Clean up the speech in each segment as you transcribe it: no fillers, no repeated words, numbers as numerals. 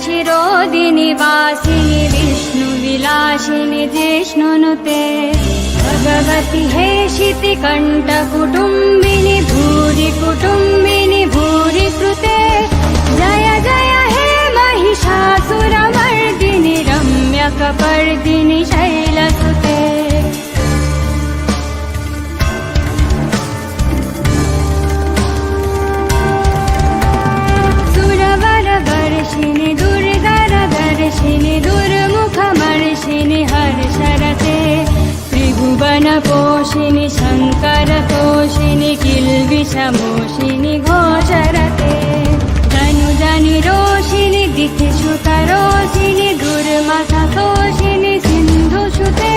शिरोदिनि वासिनि विष्णुविलासिनि जिष्णुनुते भगवति हेशिति कण्ठकुटुम्बिनि भूरि कुटुम्बिनि भूरि कृते जय जय हे महिषासुरमर्दिनि रम्यकपर्दिनि शैलसुते सुरवरवर्षिणि दुर्धरदर्शिनि दुर्मुखमर्षिणि हर्षरते त्रिभुवनपोषिणि शङ्करतोषिणि किल्बिषमोषिनि घोषरते धनुजनिरोषिणि दिथिषुकरोषिनि दुर्मथतोषिनि सिन्धुषुते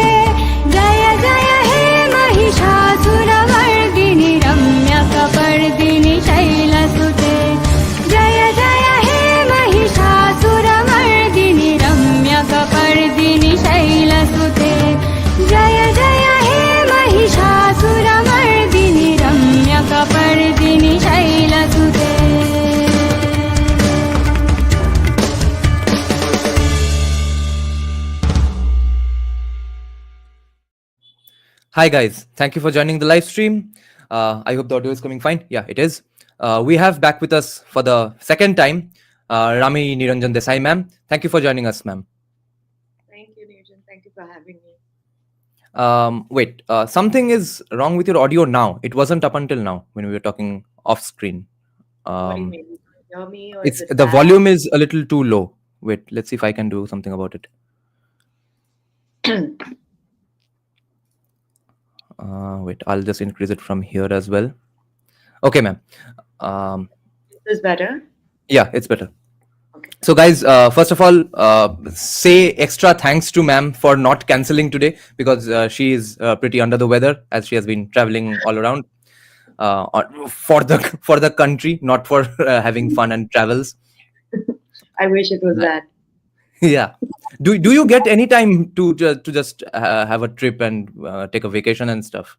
जय जय हे महिषासुरमर्दिनि रम्यकपर्दिनि शैलसुते जय जय हे महिषासुरमर्दिनि रम्यकपर्दिनि शैलसुते जय जय हे Mahishasuramardini रम्यकपर्दिनि शैलसुते. Hi guys, thank you for joining the live stream. I hope the audio is coming fine. Yeah, it is. We have back with us for the second time Rami Niranjan Desai ma'am. Thank you for joining us, ma'am. Thank you, Niranjan. Thank you for having me. Wait, something is wrong with your audio now. It wasn't up until now when we were talking off screen. What do you mean? You can hear me, or It's is it the bad? volume is a little too low. Wait, let's see if I can do something about it. Wait, I'll just increase it from here as well. Okay, ma'am. Is this better? Yeah, it's better. Okay. So guys, first of all, say extra thanks to ma'am for not cancelling today, because she is pretty under the weather as she has been traveling all around for the country, not for having fun and travels. I wish it was that. Yeah. Do you get any time to just have a trip and take a vacation and stuff?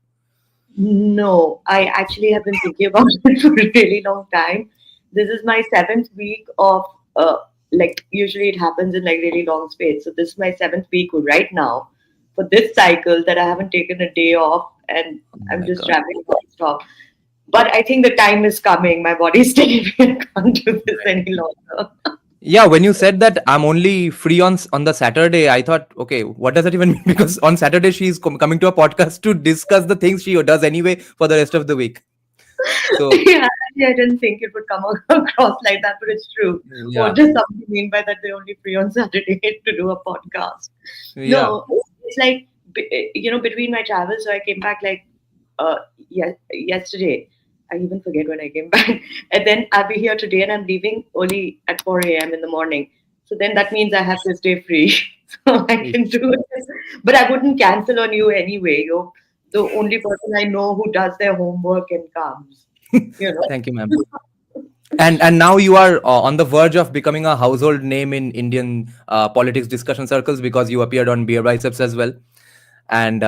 No, I actually have been thinking about it for a really long time. This is my 7th week of like usually it happens in like really long space. So this is my 7th week right now for this cycle that I haven't taken a day off, and I'm my just God. traveling non-stop. But I think the time is coming. My body is telling me I can't do this any longer. Yeah, when you said that I'm only free on the Saturday, I thought, okay, what does that even mean? Because on Saturday she's coming to a podcast to discuss the things she does anyway for the rest of the week. So Yeah, actually, I didn't think it would come across like that, but it's true. yeah, What does somebody mean by that? They're only free on Saturday to do a podcast. yeah, No, it's like between my travels. So I came back like yesterday. I even forget when I came back, and then I'll be here today, and I'm leaving only at 4 a.m. in the morning. So then that means I have this day free, so I can do it. But I wouldn't cancel on you anyway. You're the only person I know who does their homework and comes. thank you, ma'am. And now you are on the verge of becoming a household name in Indian politics discussion circles, because you appeared on Beer Biceps as well. And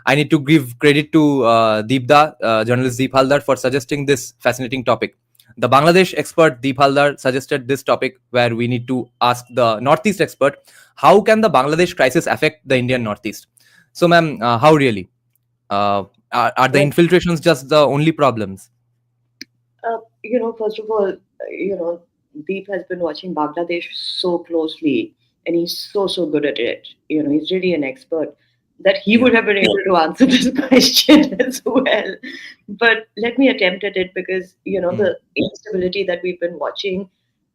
I need to give credit to Deepda, journalist Deep Haldar, for suggesting this fascinating topic. The Bangladesh expert Deep Haldar suggested this topic, where we need to ask the Northeast expert, how can the Bangladesh crisis affect the Indian Northeast? So, ma'am, how really? Are the infiltrations just the only problems? First of all, Deep has been watching Bangladesh so closely, and he's so good at it. He's really an expert that he would have been able to answer this question as well. But let me attempt at it, because the instability that we've been watching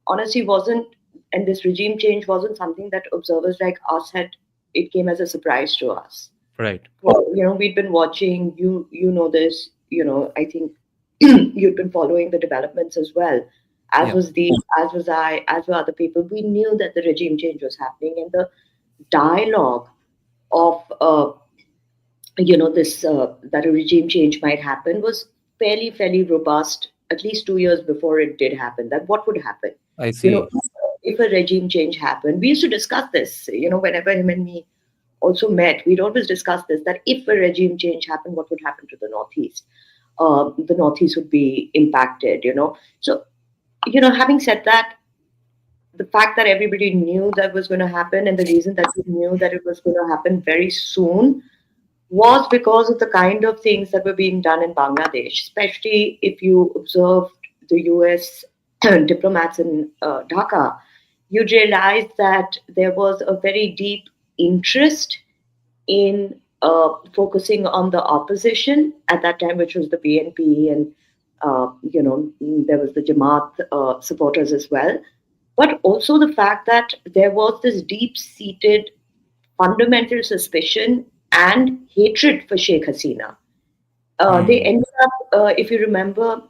honestly wasn't, and this regime change wasn't something that observers like us had. It came as a surprise to us. Right. Well, we've been watching. You know this. I think you'd been following the developments as well, as Yeah. was Deep, as was I, as were other people. We knew that the regime change was happening, and the dialogue of this that a regime change might happen was fairly robust. At least 2 years before it did happen, that what would happen? I see. If a regime change happened, we used to discuss this. Whenever him and me also met, we'd always discuss this, that if a regime change happened, what would happen to the Northeast? The Northeast would be impacted. So, having said that, the fact that everybody knew that was going to happen, and the reason that we knew that it was going to happen very soon was because of the kind of things that were being done in Bangladesh, especially if you observed the US diplomats in Dhaka. You'd realize that there was a very deep interest in focusing on the opposition at that time, which was the BNP, and there was the Jamaat supporters as well, but also the fact that there was this deep-seated fundamental suspicion and hatred for Sheikh Hasina. They ended up, if you remember,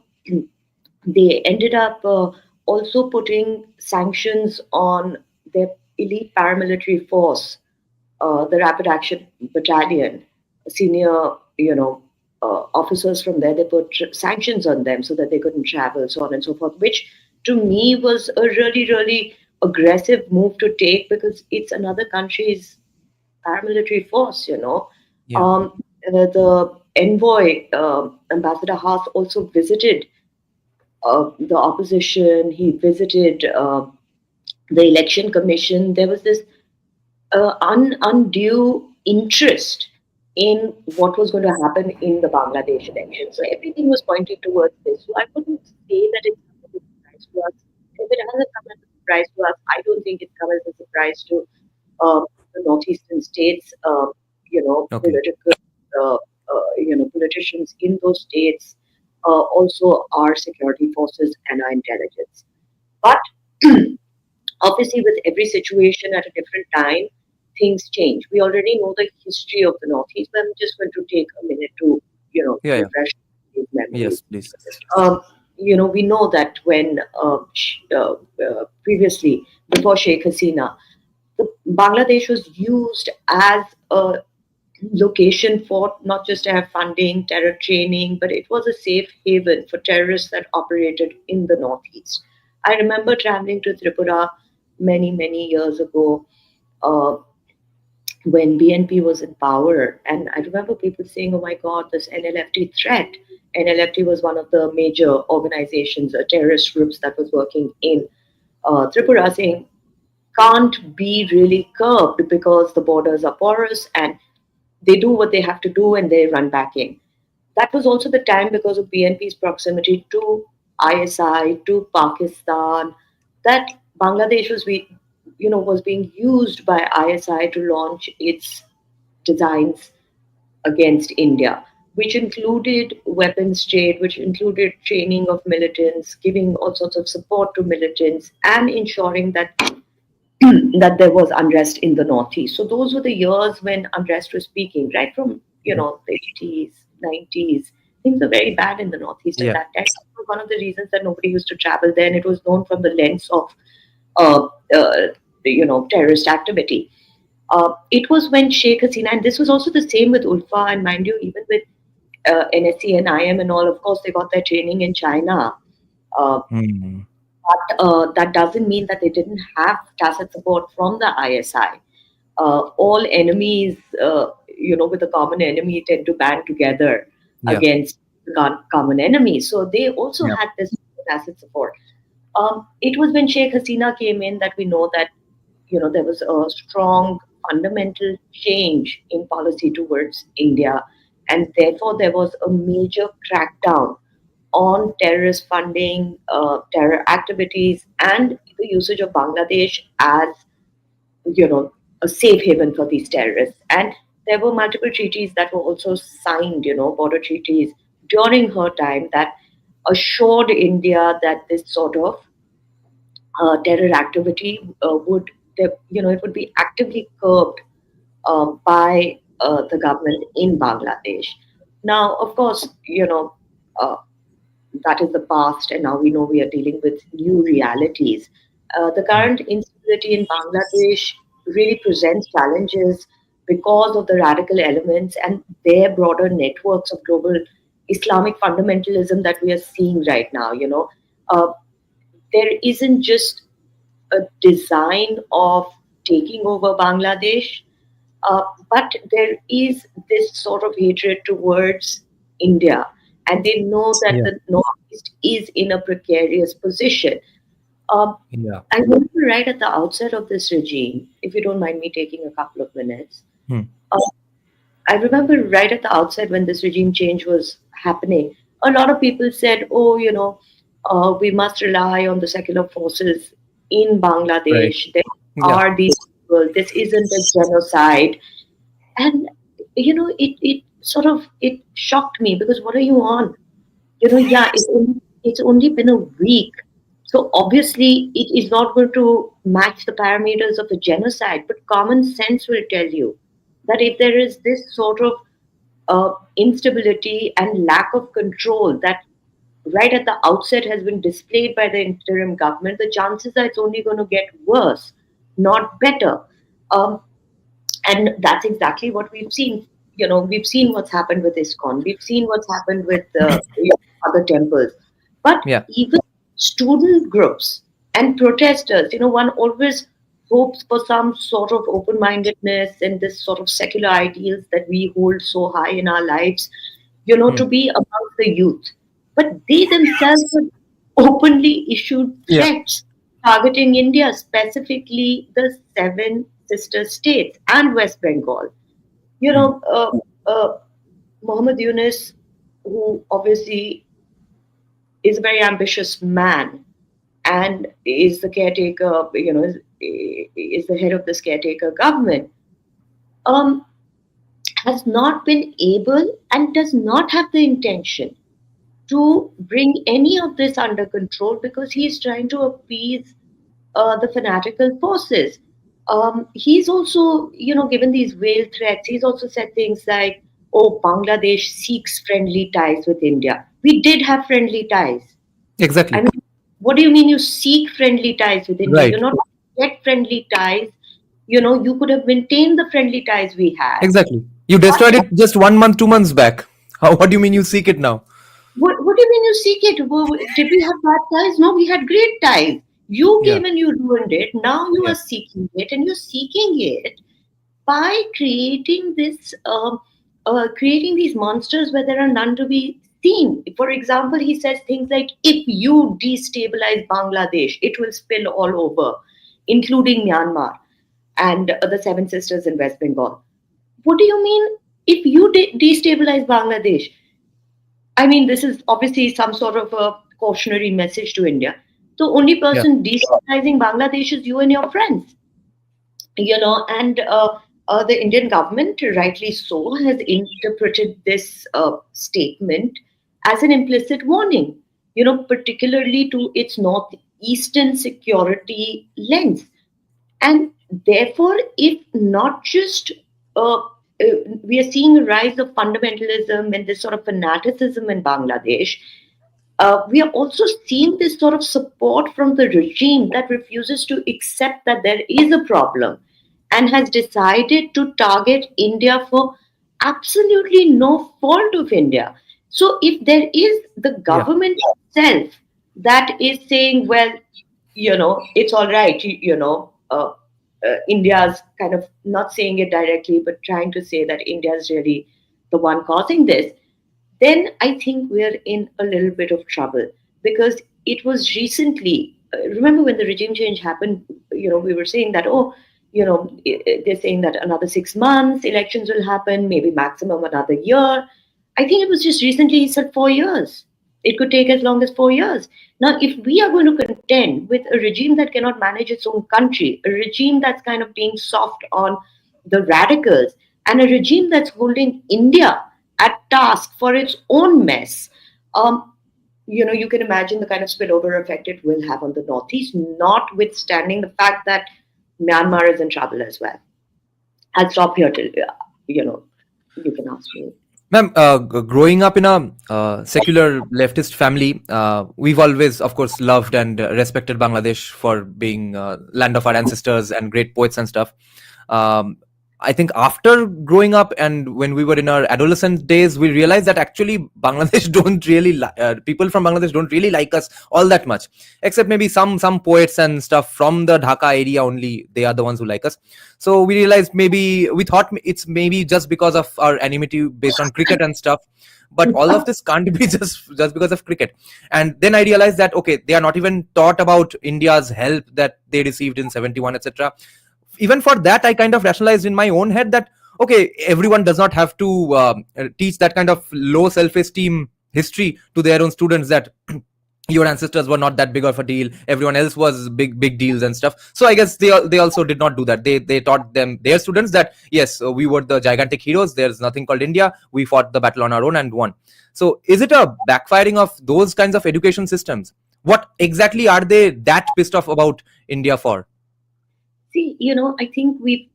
they ended up also putting sanctions on their elite paramilitary force, the Rapid Action Battalion, senior, officers from there. They put sanctions on them so that they couldn't travel, so on and so forth, which to me was a really, really aggressive move to take because it's another country's paramilitary force. Yeah. The envoy, Ambassador Haas, also visited the opposition. He visited the election commission. There was this undue interest in what was going to happen in the Bangladesh election. So everything was pointing towards this. So I wouldn't say that it's come as a surprise to us. If it hasn't come as a surprise to us, I don't think it's come as a surprise to the northeastern states. Okay. Politicians in those states, also our security forces and our intelligence. But obviously, with every situation at a different time, things change. We already know the history of the Northeast, but I'm just going to take a minute to, Yeah. Yeah. refresh these memories. Yes, please. We know that when previously, before Sheikh Hasina, Bangladesh was used as a location for not just to have funding, terror training, but it was a safe haven for terrorists that operated in the Northeast. I remember traveling to Tripura many, many years ago uh, when BNP was in power. And I remember people saying, oh my God, this NLFT threat. NLFT was one of the major organizations, terrorist groups that was working in Tripura, saying can't be really curbed because the borders are porous and they do what they have to do and they run back in. That was also the time because of BNP's proximity to ISI, to Pakistan, that Bangladesh was being used by ISI to launch its designs against India, which included weapons trade, which included training of militants, giving all sorts of support to militants, and ensuring that that there was unrest in the Northeast. So those were the years when unrest was peaking, right from the 80s, 90s. Things were very bad in the Northeast at Yeah. that time. That was one of the reasons that nobody used to travel there, and it was known from the lens of uh, uh, terrorist activity. It was when Sheikh Hasina, and this was also the same with Ulfa, and mind you, even with NSC and IM and all. Of course, they got their training in China. Uh, Hmm. but that doesn't mean that they didn't have tacit support from the ISI. All enemies, with a common enemy, tend to band together Yeah. against the common enemy. So they also Yeah. had this tacit support. It was when Sheikh Hasina came in that we know that there was a strong fundamental change in policy towards India, and therefore there was a major crackdown on terrorist funding, terror activities, and the usage of Bangladesh as a safe haven for these terrorists. And there were multiple treaties that were also signed, border treaties during her time that assured India that this sort of terror activity it would be actively curbed by the government in Bangladesh. Now, of course, uh, that is the past, and now we know we are dealing with new realities. The current instability in Bangladesh really presents challenges because of the radical elements and their broader networks of global Islamic fundamentalism that we are seeing right now. Uh, there isn't just a design of taking over Bangladesh, but there is this sort of hatred towards India, and they know that Yeah. the Northeast is in a precarious position. Um, Yeah. I remember right at the outset of this regime, if you don't mind me taking a couple of minutes, Hmm. uh, I remember right at the outset when this regime change was happening, a lot of people said, oh, we must rely on the secular forces in Right. Bangladesh. There Yeah. are these people. This isn't a genocide. And, it sort of, it shocked me because what are you on? Yeah, it's only been a week. So obviously, it is not going to match the parameters of a genocide, but common sense will tell you that if there is this sort of instability and lack of control that right at the outset has been displayed by the interim government, the chances are it's only going to get worse, not better. Um, and that's exactly what we've seen. We've seen what's happened with ISKCON. We've seen what's happened with other temples. But Yeah. even student groups and protesters, one always hopes for some sort of open-mindedness and this sort of secular ideals that we hold so high in our lives, Hmm. to be amongst the youth. But they themselves have openly issued Yeah. threats targeting India, specifically the seven sister states and West Bengal. You Hmm. know, Muhammad Yunus, who obviously is a very ambitious man and is the caretaker, is the head of this caretaker government, um, has not been able and does not have the intention to bring any of this under control because he's trying to appease the fanatical forces. He's also, given these veiled threats. He's also said things like, "Oh, Bangladesh seeks friendly ties with India." We did have friendly ties. I Exactly. mean, what do you mean you seek friendly ties with India? Right. You're not get friendly ties. You could have maintained the friendly ties we had. Exactly. You destroyed it just 1 month, 2 months back. How? What do you mean you seek it now? What do you mean you seek it? Did we have bad ties? No, we had great ties. You Yeah. came and you ruined it. Now you Yeah. are seeking it, and you're seeking it by creating these monsters where there are none to be seen. For example, he says things like, "If you destabilize Bangladesh, it will spill all over, including Myanmar and the Seven Sisters in West Bengal." What do you mean? If you destabilize Bangladesh, I mean, this is obviously some sort of a cautionary message to India. The only Yeah. person destabilizing Bangladesh is you and your friends, and the Indian government, rightly so, has interpreted this statement as an implicit warning, particularly to its northeastern security lens. And therefore, if not just we are seeing a rise of fundamentalism and this sort of fanaticism in Bangladesh, we are also seeing this sort of support from the regime that refuses to accept that there is a problem and has decided to target India for absolutely no fault of India. So, if there is the Yeah. government itself that is saying, well, it's all right, India's kind of not saying it directly, but trying to say that India is really the one causing this, then I think we're in a little bit of trouble because it was recently. Remember when the regime change happened? We were saying that, oh, they're saying that another 6 months elections will happen, maybe maximum another year. I think it was just recently he said 4 years. It could take as long as 4 years. Now, if we are going to contend with a regime that cannot manage its own country, a regime that's kind of being soft on the radicals, and a regime that's holding India at task for its own mess, you can imagine the kind of spillover effect it will have on the Northeast, notwithstanding the fact that Myanmar is in trouble as well. I'll stop here till you can ask me. Ma'am, growing up in a secular leftist family, we've always, of course, loved and respected Bangladesh for being land of our ancestors and great poets and stuff. Um, I think after growing up and when we were in our adolescent days, we realized that actually Bangladesh don't really people from Bangladesh don't really like us all that much, except maybe some poets and stuff from the Dhaka area only. They are the ones who like us. So we realized maybe we thought it's maybe just because of our enmity based on cricket and stuff. but all of this can't be just because of cricket. And then I realized that okay, they are not even taught about India's help that they received in 71, etc. Even for that, I kind of rationalized in my own head that okay, everyone does not have to teach that kind of low self-esteem history to their own students, that your ancestors were not that big of a deal, everyone else was big deals and stuff. So I guess they also did not do that. They taught them, their students, that yes, we were the gigantic heroes, there's nothing called India, we fought the battle on our own and won. So is it a backfiring of those kinds of education systems? What exactly are they that pissed off about India for? See, I think we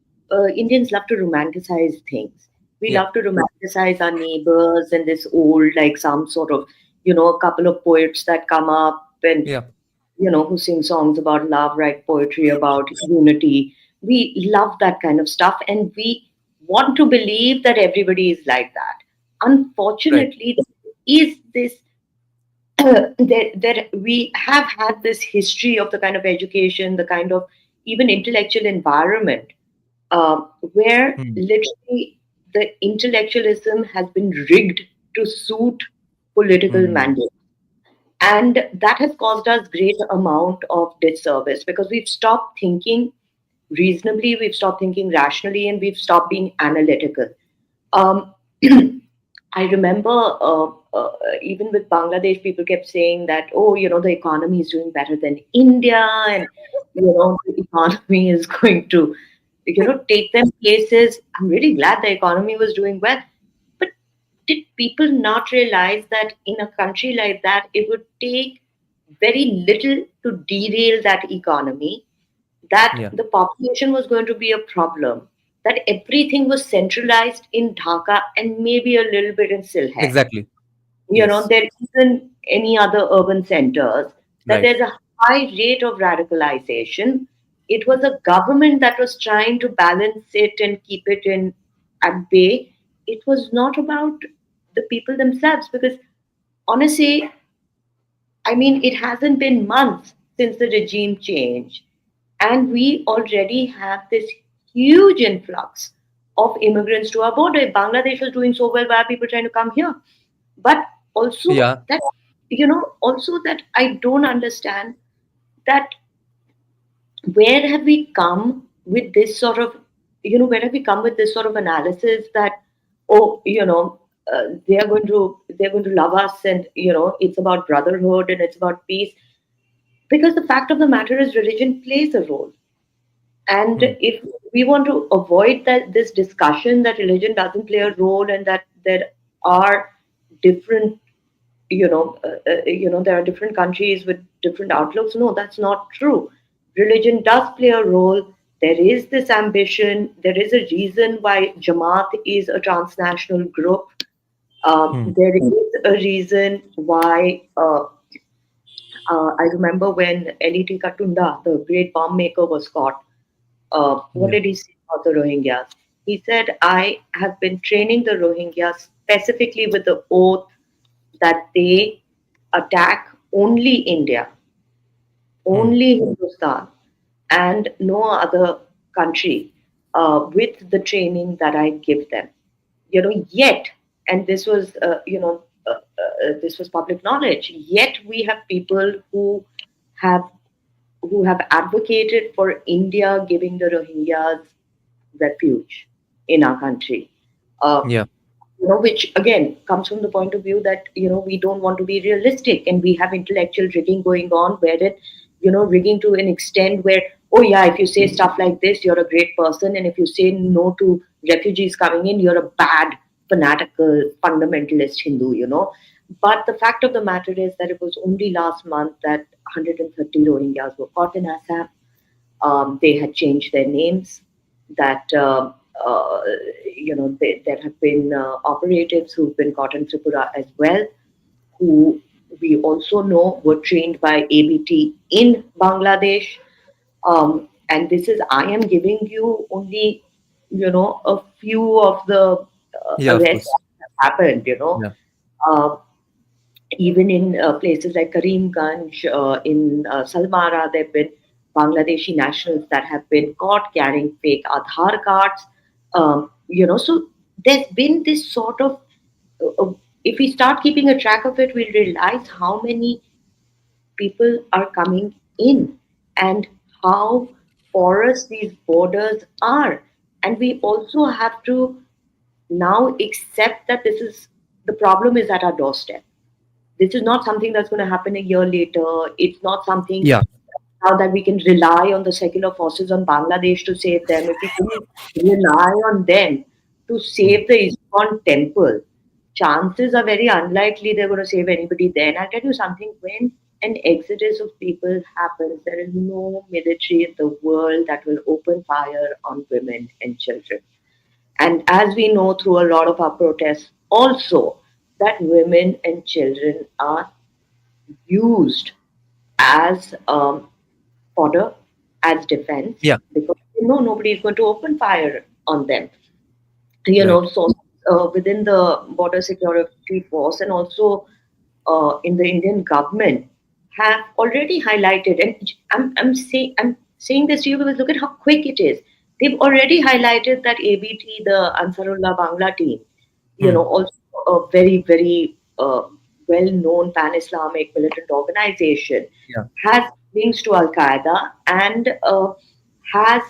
Indians love to romanticize things. We Yeah. love to romanticize our neighbors and this old, like some sort of, a couple of poets that come up and, Yeah. who sing songs about love, write poetry about unity. We love that kind of stuff, and we want to believe that everybody is like that. Right. Unfortunately, there is this there we have had this history of the kind of education, the kind of even intellectual environment where Hmm. literally the intellectualism has been rigged to suit political Hmm. mandate. And that has caused us great amount of disservice because we've stopped thinking reasonably, we've stopped thinking rationally, and we've stopped being analytical. Um, I remember even with Bangladesh, people kept saying that, oh, the economy is doing better than India, and the economy is going to, take them places. I'm really glad the economy was doing well, but did people not realize that in a country like that, it would take very little to derail that economy, that Yeah. the population was going to be a problem, that everything was centralized in Dhaka and maybe a little bit in Sylhet. Exactly. Yes. There isn't any other urban centers, that Right. there's a high rate of radicalization. It was a government that was trying to balance it and keep it in at bay. It was not about the people themselves because honestly, I mean, it hasn't been months since the regime change, and we already have this huge influx of immigrants to our border. If Bangladesh was doing so well, why are people trying to come here? But also Yeah. that, also that I don't understand that where have we come with this sort of, where have we come with this sort of analysis that, oh, they're going to love us, and it's about brotherhood and it's about peace, because the fact of the matter is religion plays a role. And Hmm. if we want to avoid that this discussion that religion doesn't play a role and that there are different, there are different countries with different outlooks, no, that's not true. Religion does play a role. There is this ambition, there is a reason why Jamaat is a transnational group. Hmm. There is a reason why I remember when L.E.T. Katunda, the great bomb maker, was caught. What Yeah. did he say about the Rohingyas? He said, I have been training the Rohingyas specifically with the oath that they attack only India, Hmm. only Hindustan, and no other country with the training that I give them. Yet, and this was public knowledge, yet we have people have who have advocated for India giving the Rohingyas refuge in our country. Uh, Yeah. which again comes from the point of view that we don't want to be realistic, and we have intellectual rigging going on, where rigging to an extent where, oh yeah, if you say stuff like this, you're a great person, and if you say no to refugees coming in, you're a bad, fanatical, fundamentalist Hindu. But the fact of the matter is that it was only last month that 130 Rohingyas were caught in Assam. They had changed their names. That uh, there have been operatives who've been caught in Tripura as well, who we also know were trained by ABT in Bangladesh. And this is, I am giving you only, a few of the Yeah. Of arrests course. that have happened. Yeah. Uh, Even in places like Karimganj, in Salmara, there have been Bangladeshi nationals that have been caught carrying fake Aadhaar cards. So there's been this sort of, if we start keeping a track of it, we'll realize how many people are coming in and how porous these borders are. And we also have to now accept that this is the problem is at our doorstep. This is not something that's going to happen a year later. It's not something Yeah. now that we can rely on the secular forces on Bangladesh to save them. If we can rely on them to save the ISKCON temple, chances are very unlikely they're going to save anybody there. And I'll tell you something, when an exodus of people happens, there is no military in the world that will open fire on women and children. And as we know through a lot of our protests, also that women and children are used as fodder, as defense, Yeah. because nobody is going to open fire on them. Right. So within the border security force and also in the Indian government have already highlighted, and I'm saying this to you because look at how quick it is. They've already highlighted that ABT, the Ansarullah Bangla team, Hmm. also a very, very well-known pan-Islamic militant organization, Yeah. has links to Al Qaeda and has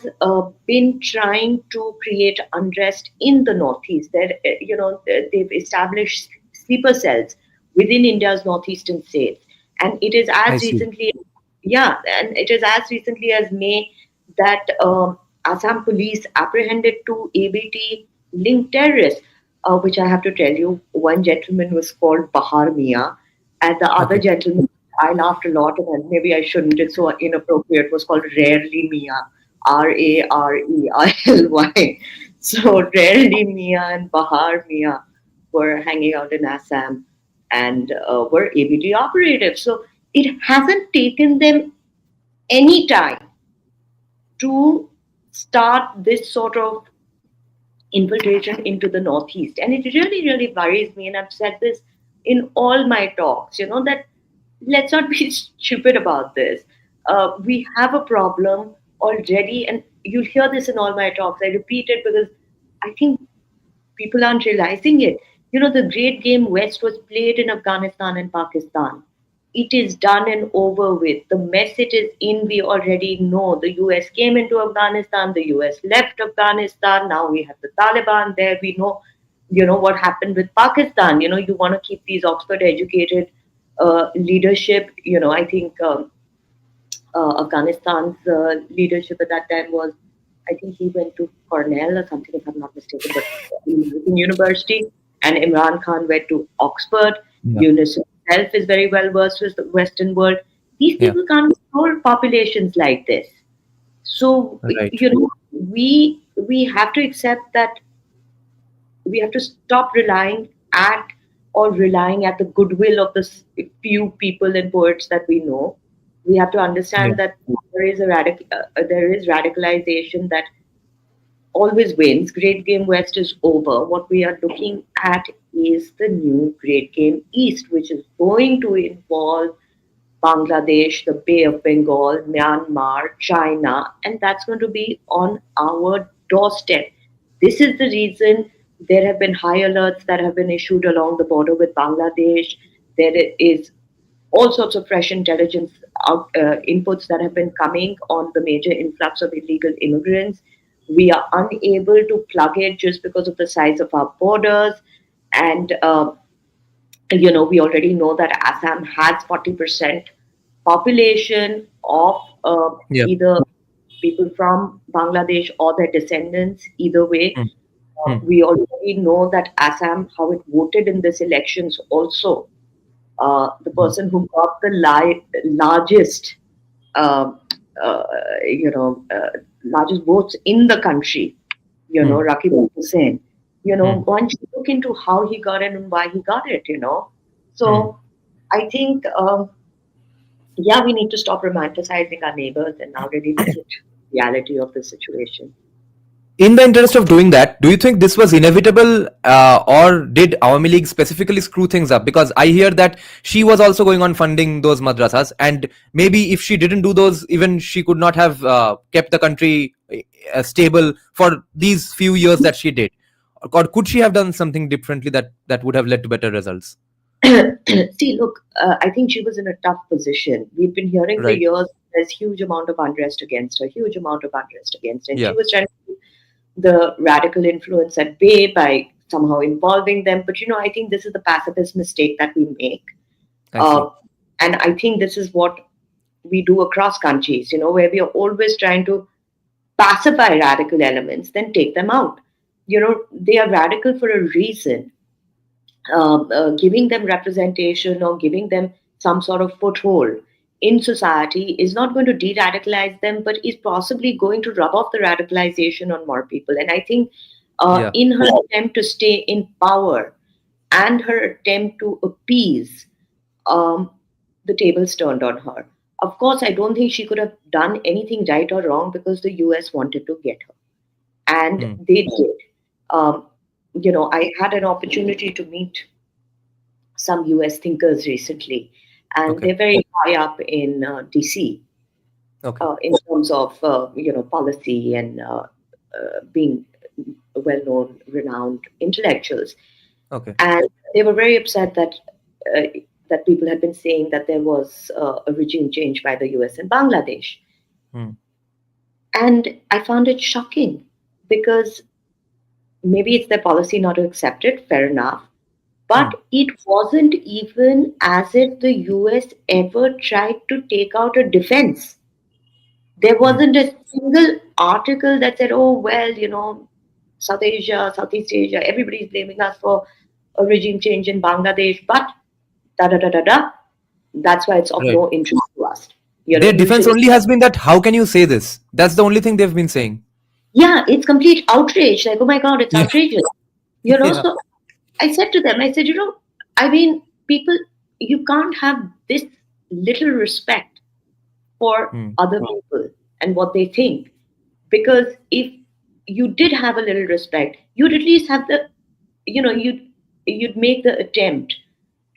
been trying to create unrest in the northeast. They've established sleeper cells within India's northeastern states, and it is I as see. recently, and it is as recently as May that Assam police apprehended two ABT linked terrorists, which I have to tell you, one gentleman was called Bahar Mia, and the other Okay. gentleman, I laughed a lot, and maybe I shouldn't, it's so inappropriate, was called Rarely Mia, Rareily. So Rarely Mia and Bahar Mia were hanging out in Assam and were ABD operatives. So it hasn't taken them any time to start this sort of infiltration into the Northeast. And it really, really worries me. And I've said this in all my talks, that let's not be stupid about this. We have a problem already, and you'll hear this in all my talks. I repeat it because I think people aren't realizing it. The great game West was played in Afghanistan and Pakistan. It is done and over with. The mess it is in, we already know. The US came into Afghanistan, the US left Afghanistan, now we have the Taliban there. We know, what happened with Pakistan. You want to keep these Oxford educated leadership. I think Afghanistan's leadership at that time was, I think he went to Cornell or something, if I'm not mistaken, but in university. And Imran Khan went to Oxford. Yeah. Yunus himself is very well versed with the Western world. These Yeah. people can't control populations like this. So Right. we have to accept that we have to stop relying at the goodwill of the few people and poets that we know. We have to Yeah. understand that there is radicalization that always wins. Great Game West is over. What we are looking at is the new Great Game East, which is going to involve Bangladesh, the Bay of Bengal, Myanmar, China, and that's going to be on our doorstep. This is the reason there have been high alerts that have been issued along the border with Bangladesh. There is all sorts of fresh intelligence inputs that have been coming on the major influx of illegal immigrants. We are unable to plug it just because of the size of our borders. And we already know that Assam has 40% population of Yeah. either people from Bangladesh or their descendants, either way. Hmm. Hmm. We already know that Assam, how it voted in this elections also. The Hmm. person who got the largest, uh, uh, you know, uh, largest votes in the country, Hmm. Rakib Hussain, Hmm. once you look into how he got it and why he got it. Hmm. So I think, yeah, we need to stop romanticizing our neighbors and now really look at reality of the situation. In the interest of doing that, do you think this was inevitable, or did Awami League specifically screw things up? Because I hear that she was also going on funding those madrasas, and maybe if she didn't do those, even she could not have kept the country stable for these few years that she did. or could she have done something differently that would have led to better results? See, look, I think she was in a tough position. We've been hearing for Right. years there's huge amount of unrest against her, huge amount of unrest against her. And she Yeah, was trying to keep the radical influence at bay by somehow involving them. But, I think this is the pacifist mistake that we make. I Uh, see. and I think this is what we do across countries, where we are always trying to pacify radical elements, then take them out. They are radical for a reason. Giving them representation or giving them some sort of foothold in society is not going to de radicalize them, but is possibly going to rub off the radicalization on more people. And I think Yeah. in her attempt to stay in power and her attempt to appease, um, the tables turned on her. Of course, I don't think she could have done anything right or wrong because the US wanted to get her. And Hmm. they did. Um, I had an opportunity to meet some US thinkers recently, and Okay. they're very high up in DC Okay. in terms of policy and being well-known, renowned intellectuals. Okay. And they were very upset uh, that people had been saying that there was a regime change by the US in Bangladesh, Hmm. and I found it shocking because maybe it's their policy not to accept it. Fair enough. Hmm. But it wasn't even as if the US ever tried to take out a defense. There Hmm. wasn't a single article that said, oh, well, South Asia, Southeast Asia, everybody's blaming us for a regime change in Bangladesh, but da da da da da. That's why it's of Right. no interest to us. Their defense Usually, only has been that how can you say this? That's the only thing they've been saying. yeah, it's complete outrage. Like, oh my God, it's Yeah. outrageous. Yeah. So I said to them, I said, I mean, people, you can't have this little respect for Hmm. other people and what they think. Because if you did have a little respect, you'd at least have you'd make the attempt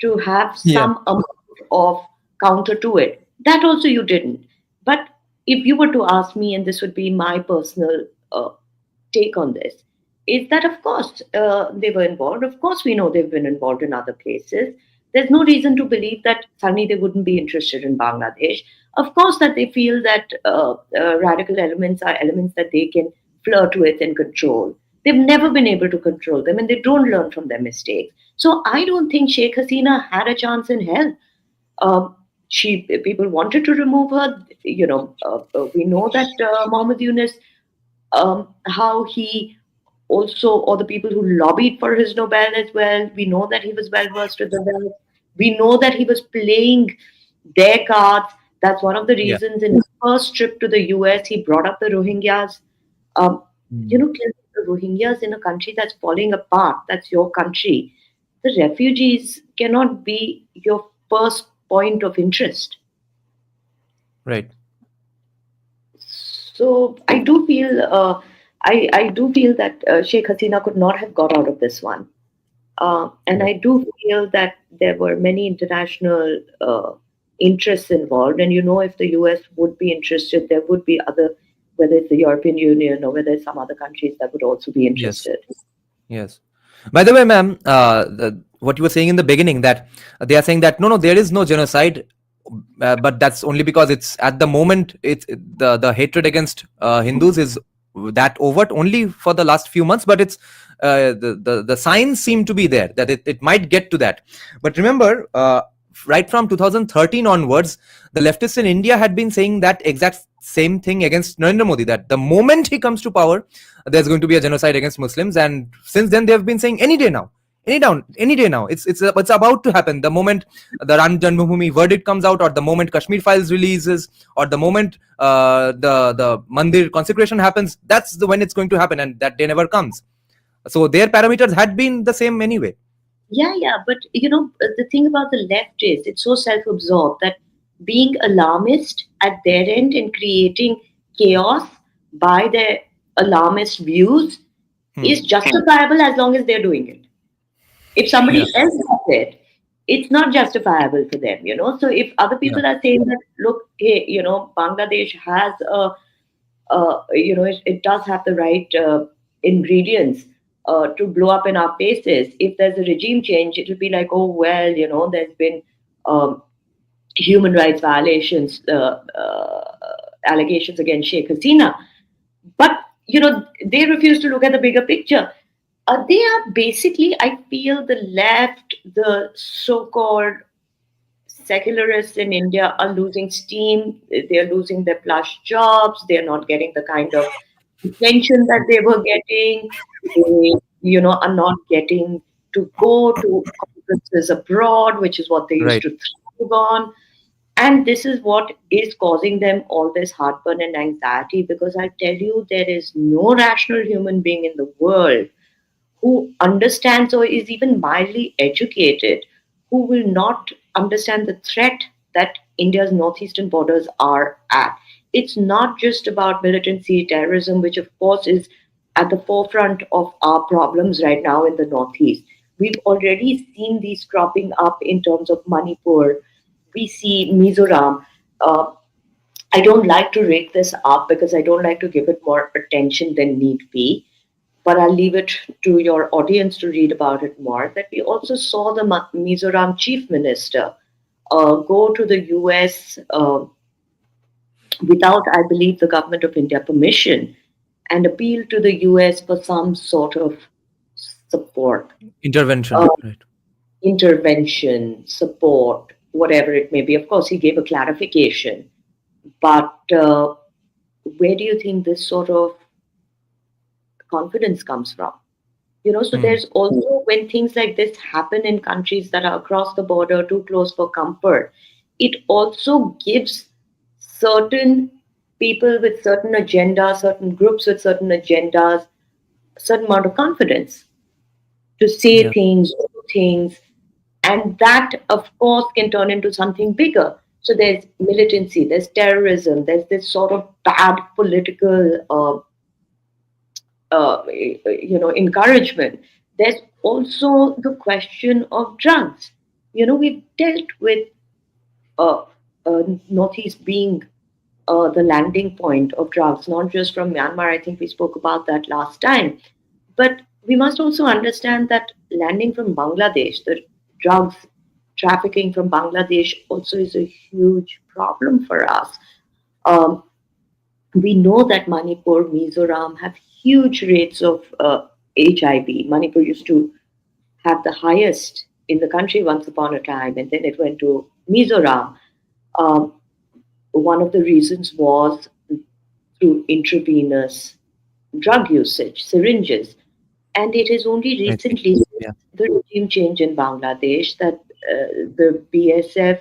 to have Yeah. some amount of counter to it. That also you didn't. But if you were to ask me, and this would be my personal take on this, is that of course they were involved. Of course, we know they've been involved in other places. There's no reason to believe that suddenly they wouldn't be interested in Bangladesh. Of course, that they feel that radical elements are elements that they can flirt with and control. They've never been able to control them, and they don't learn from their mistakes. So I don't think Sheikh Hasina had a chance in hell. She People wanted to remove her. We know that Mohammed Yunus, how he also, or the people who lobbied for his Nobel as well. We know that he was well versed with the Nobel. We know that he was playing their cards. That's one of the Yeah. reasons in his first trip to the US, he brought up the Rohingyas. Um, Hmm. clearly the Rohingyas in a country that's falling apart, that's your country. The refugees cannot be your first point of interest. Right. So I do feel that Sheikh Hasina could not have got out of this one. And Right. I do feel that there were many international interests involved. And if the US would be interested, there would be other, whether it's the European Union or whether it's some other countries that would also be Yes. interested. Yes. By the way, ma'am, what you were saying in the beginning, that they are saying that no, no, there is no genocide, but that's only because it's at the moment it's the hatred against Hindus is that overt only for the last few months, but it's the signs seem to be there that it might get to that. But remember, right from 2013 onwards, the leftists in India had been saying that exact same thing against Narendra Modi, that the moment he comes to power, there's going to be a genocide against Muslims. And since then, they have been saying any day now, any day now. It's about to happen. The moment the Ram Janmabhoomi verdict comes out, or the moment Kashmir Files releases, or the moment the Mandir consecration happens, that's the when it's going to happen, and that day never comes. So their parameters had been the same anyway. Yeah, yeah. But, the thing about the left is it's so self absorbed that being alarmist at their end and creating chaos by their alarmist views Hmm. is justifiable as long as they're doing it. If somebody Yeah. else does it, it's not justifiable for them. So if other Yeah. people are saying that, look, hey, Bangladesh has it does have the right ingredients to blow up in our faces. If there's a regime change, it'll be like, oh well, there's been um, human rights violations, allegations against Sheikh Hasina. But they refuse to look at the bigger picture. They are basically, I feel, the left, the so-called secularists in India are losing steam. They are losing their plush jobs. They are not getting the kind of attention that they were getting. They, are not getting to go to conferences abroad, which is what they used Right. to thrive on. And this is what is causing them all this heartburn and anxiety, because I tell you, there is no rational human being in the world who understands or is even mildly educated, who will not understand the threat that India's northeastern borders are at. It's not just about militancy, terrorism, which of course is at the forefront of our problems right now in the northeast. We've already seen these cropping up in terms of Manipur. We see Mizoram. Uh, I don't like to rake this up because I don't like to give it more attention than need be, but I'll leave it to your audience to read about it more. That we also saw the Mizoram chief minister go to the US without, I believe, the government of India permission, and appeal to the US for some sort of support, Intervention. uh, Right. intervention, support, whatever it may be. Of course, he gave a clarification, but where do you think this sort of confidence comes from? So Hmm. there's also, when things like this happen in countries that are across the border, too close for comfort, it also gives certain people with certain agendas, certain groups with certain agendas, certain amount of confidence to say Yeah. things, do things, and that, of course, can turn into something bigger. So there's militancy, there's terrorism, there's this sort of bad political encouragement. There's also the question of drugs. We've dealt with uh, Northeast being the landing point of drugs, not just from Myanmar. I think we spoke about that last time. But we must also understand that landing from Bangladesh, the drugs trafficking from Bangladesh also is a huge problem for us. Um, we know that Manipur, Mizoram have huge rates of HIV. Manipur used to have the highest in the country once upon a time, and then it went to Mizoram. Um, One of the reasons was through intravenous drug usage, syringes. And it is only I see. recently, since Yeah. the regime change in Bangladesh, that the BSF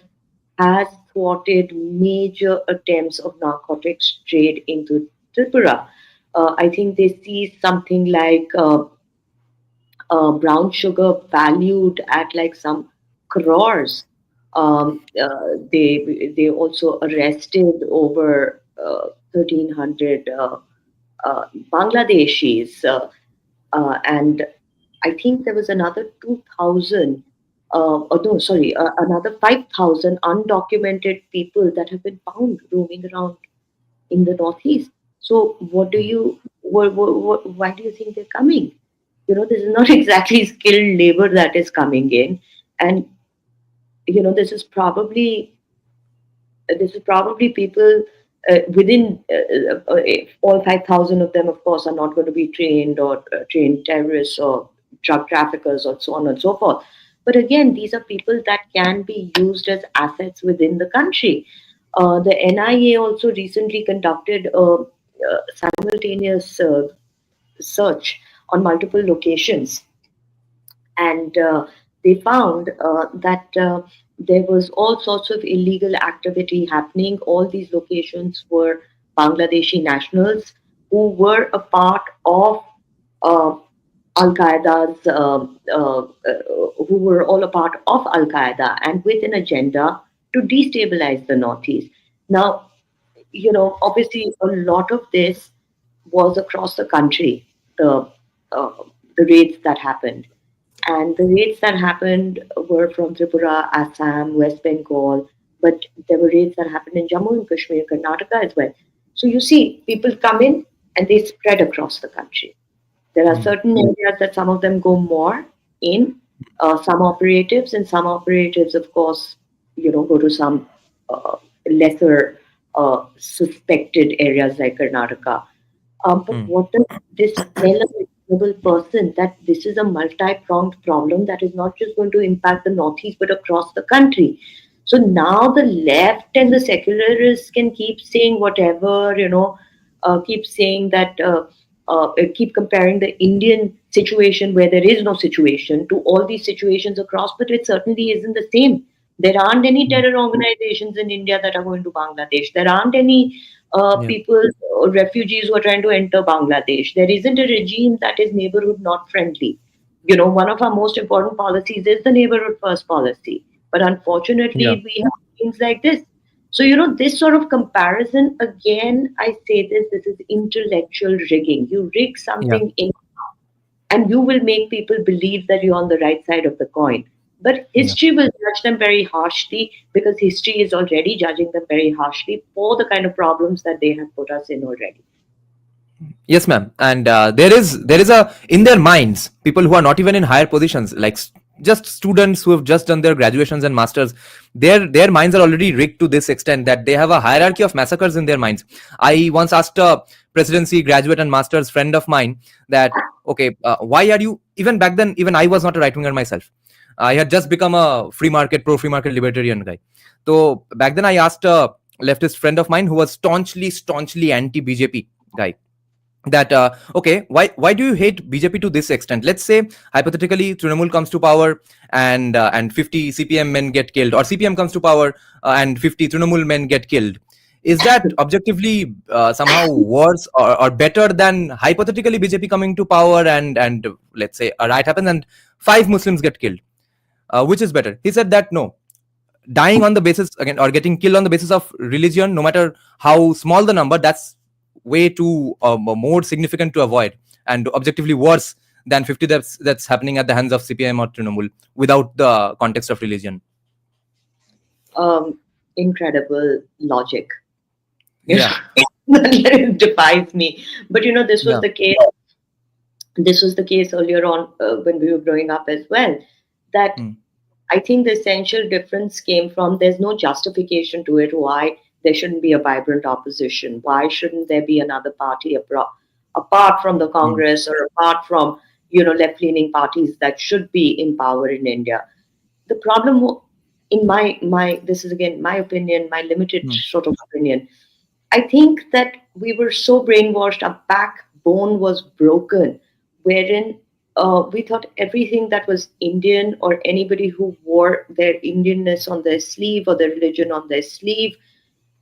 has thwarted major attempts of narcotics trade into Tripura. I think they see something like brown sugar valued at like some crores. They also arrested over 1,300 Bangladeshis, and I think there was another 2,000. Oh no, sorry, another 5,000 undocumented people that have been found roaming around in the Northeast. So, what do Hmm. you? Why do you think they're coming? This is not exactly skilled labor that is coming in, and this is probably people within all 5,000 of them, of course, are not going to be trained or trained terrorists or drug traffickers or so on and so forth. But again, these are people that can be used as assets within the country. The NIA also recently conducted a simultaneous search on multiple locations, and they found that there was all sorts of illegal activity happening. All these locations were Bangladeshi nationals who were a part of uh, Al Qaeda's, who were all a part of Al Qaeda and with an agenda to destabilize the Northeast. Now, obviously, a lot of this was across the country, the uh, the raids that happened. And the raids that happened were from Tripura, Assam, West Bengal, but there were raids that happened in Jammu and Kashmir, Karnataka as well. So you see, people come in and they spread across the country. There are Hmm. certain areas that some of them go more in, some operatives, and some operatives, of course, go to some uh, lesser suspected areas like Karnataka. But Hmm. what does this tell a reasonable person that this is a multi-pronged problem that is not just going to impact the Northeast but across the country? So now the left and the secularists can keep saying whatever, keep saying that, keep comparing the Indian situation where there is no situation to all these situations across, but it certainly isn't the same. There aren't any Hmm. terror organizations in India that are going to Bangladesh. There aren't any Yeah. people, refugees who are trying to enter Bangladesh. There isn't a regime that is neighborhood not friendly. One of our most important policies is the neighborhood first policy. But Yeah. unfortunately, we have things like this. So, this sort of comparison, again, I say this is intellectual rigging. You rig Yeah. something in and you will make people believe that you're on the right side of the coin. But Yeah. history will judge them very harshly because history is already judging them very harshly for the kind of problems that they have put us in already. Yes, ma'am. And there is a in their minds people who are not even in higher positions, like just students who have just done their graduations and masters. Their minds are already rigged to this extent that they have a hierarchy of massacres in their minds. I once asked a presidency graduate and masters friend of mine that, okay, why are you, even back then, even I was not a right winger myself. I had just become a pro free market libertarian guy. So back then I asked a leftist friend of mine who was staunchly anti BJP guy that, okay, why do you hate BJP to this extent? Let's say hypothetically Trinamool comes to power and 50 CPM men get killed, or CPM comes to power and 50 Trinamool men get killed. Is that objectively somehow worse or better than hypothetically BJP coming to power and let's say a riot happens and 5 Muslims get killed? Which is better? He said that no, dying on the basis again or getting killed on the basis of religion, no matter how small the number, that's way too more significant to avoid and objectively worse than 50 that's happening at the hands of CPM or Trinamool without the context of religion. Um, Incredible logic. You Yeah. know, that defies me. But this was Yeah. the case. This was the case earlier on when we were growing up as well. That Hmm. I think the essential difference came from there's no justification to it why there shouldn't be a vibrant opposition. Why shouldn't there be another party apart from the Hmm. Congress or apart from left-leaning parties that should be in power in India? The problem, in my this is again my opinion, my limited Hmm. sort of opinion. I think that we were so brainwashed, our backbone was broken, wherein we thought everything that was Indian or anybody who wore their Indianness on their sleeve or their religion on their sleeve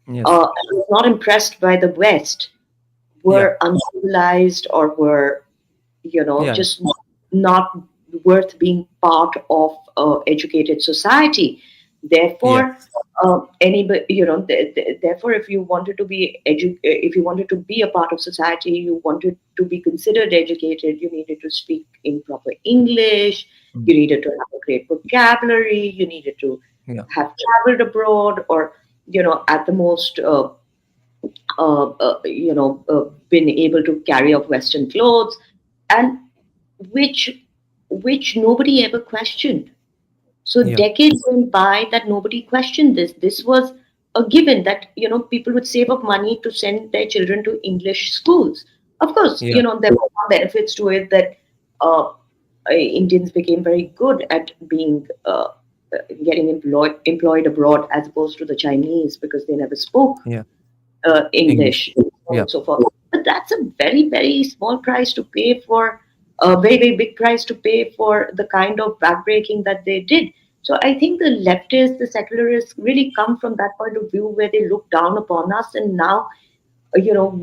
Yes. and was not impressed by the West Yeah. were uncivilized or were, Yeah. just not worth being part of educated society. Yeah. Therefore, anybody, therefore, if you wanted to be if you wanted to be a part of society, you wanted to be considered educated, you needed to speak in proper English, Hmm. you needed to have a great vocabulary, you needed to Yeah. have traveled abroad, or at the most. Been able to carry off Western clothes, and which nobody ever questioned. So Yeah. decades went by that nobody questioned this. This was a given that people would save up money to send their children to English schools. Of course, Yeah. there were some benefits to it that Indians became very good at being getting employed abroad as opposed to the Chinese because they never spoke Yeah. English. English, so on Yeah. and so forth. But that's a very, very small price to pay for, a very, very big price to pay for the kind of backbreaking that they did. So I think the leftists, the secularists really come from that point of view where they look down upon us. And now,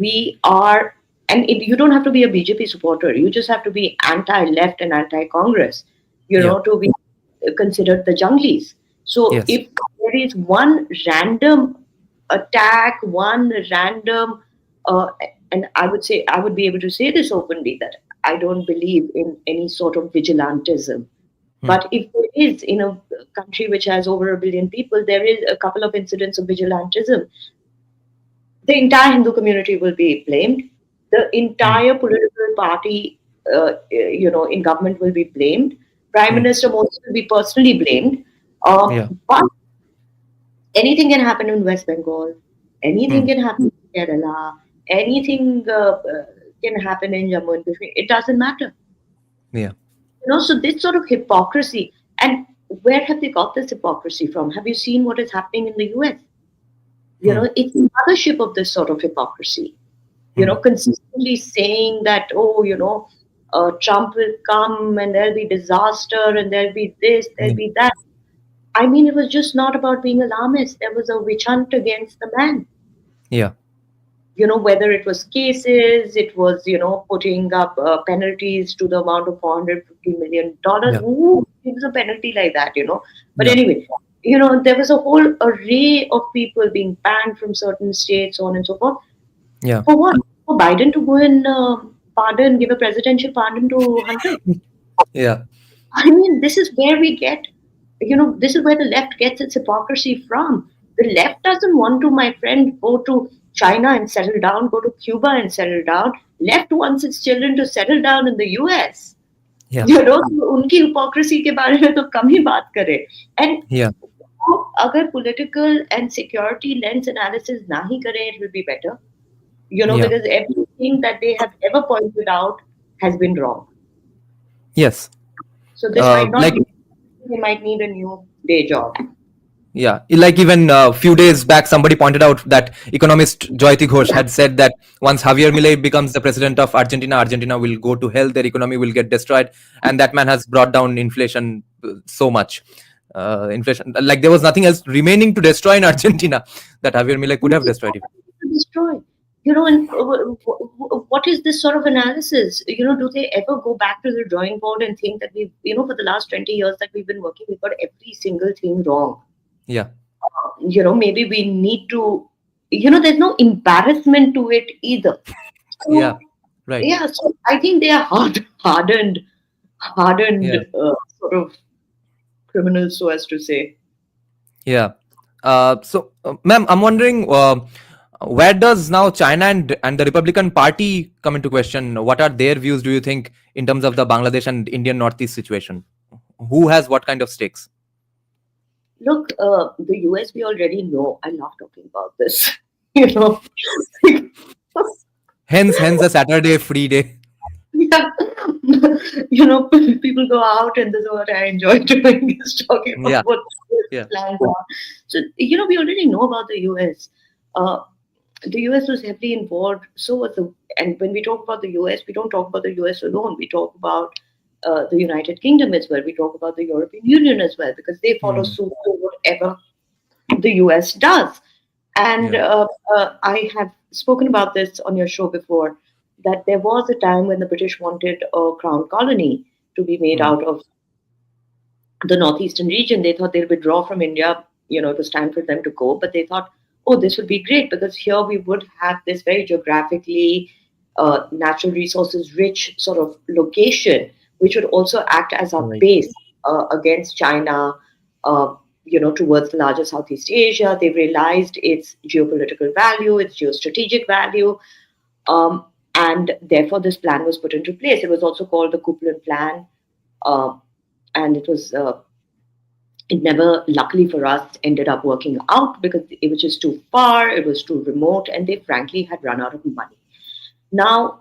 we are, and you don't have to be a BJP supporter. You just have to be anti-left and anti-Congress, Yeah. to be considered the junglies. So Yes. if there is one random attack, one random, uh, and I would be able to say this openly that I don't believe in any sort of vigilantism. Hmm. But if there is in a country which has over a billion people, there is a couple of incidents of vigilantism, the entire Hindu community will be blamed. The Hmm. entire political party in government will be blamed. Prime Hmm. Minister Modi will be personally blamed. Yeah. But anything can happen in West Bengal. Anything Hmm. can happen in Kerala. Anything can happen in Jammu and Kashmir. It doesn't matter. Yeah. So this sort of hypocrisy, and where have they got this hypocrisy from? Have you seen what is happening in the US? Hmm. It's the mothership of this sort of hypocrisy. Hmm. Consistently saying that, oh, Trump will come and there'll be disaster and there'll be this, there'll Yeah. be that. I mean, it was just not about being alarmist. There was a witch hunt against the man. Yeah. Whether it was cases, it was, putting up penalties to the amount of $450 million. Yeah. Who gives a penalty like that? But Yeah. anyway, there was a whole array of people being banned from certain states, so on and so forth. Yeah. For what? For Biden to go and give a presidential pardon to Hunter? Yeah. I mean, this is where we get, this is where the left gets its hypocrisy from. The left doesn't want to, my friend, go to China and settle down, go to Cuba and settle down. Left wants its children to settle down in the US. Yeah. तो उनकी hypocrisy के बारे में तो कम ही बात करें. And Yeah. अगर political and security lens analysis ना ही करें, it will be better. Yeah. Because everything that they have ever pointed out has been wrong. Yes. So this might not Like, be, they might need a new day job. yeah, like even a few days back, somebody pointed out that economist Jayati Ghosh had said that once Javier Milei becomes the president of Argentina, Argentina will go to hell, their economy will get destroyed, and that man has brought down inflation so much. Inflation, like there was nothing else remaining to destroy in Argentina that Javier Milei could have destroyed. To destroy. And what is this sort of analysis? Do they ever go back to the drawing board and think that for the last 20 years that we've been working, we've got every single thing wrong? Yeah. Maybe we need to, there's no embarrassment to it either. So, Yeah. Right. yeah, so I think they are hardened, Yeah. sort of criminals, so as to say. Yeah. Ma'am, I'm wondering where does now China and the Republican Party come into question? What are their views, do you think, in terms of the Bangladesh and Indian Northeast situation? Who has what kind of stakes? Look, the US, we already know. I love talking about this. you know, Hence a Saturday free day. yeah. People go out, and this is what I enjoy doing is talking about Yeah. what Yeah. plans are. So, we already know about the US. The US was heavily involved. So was and when we talk about the US, we don't talk about the US alone. We talk about the United Kingdom as well. We talk about the European Union as well, because they follow suit to whatever the US does. And Yeah. I have spoken about this on your show before, that there was a time when the British wanted a crown colony to be made Hmm. out of the northeastern region. They thought they'd withdraw from India. It was time for them to go, but they thought, oh, this would be great because here we would have this very geographically natural resources rich sort of location, which would also act as our Right. base against China, towards the larger Southeast Asia. They realized its geopolitical value, its geostrategic value. And therefore, this plan was put into place. It was also called the Kuplan Plan. Uh, and it never, luckily for us, ended up working out because it was just too far, it was too remote, and they frankly had run out of money. Now,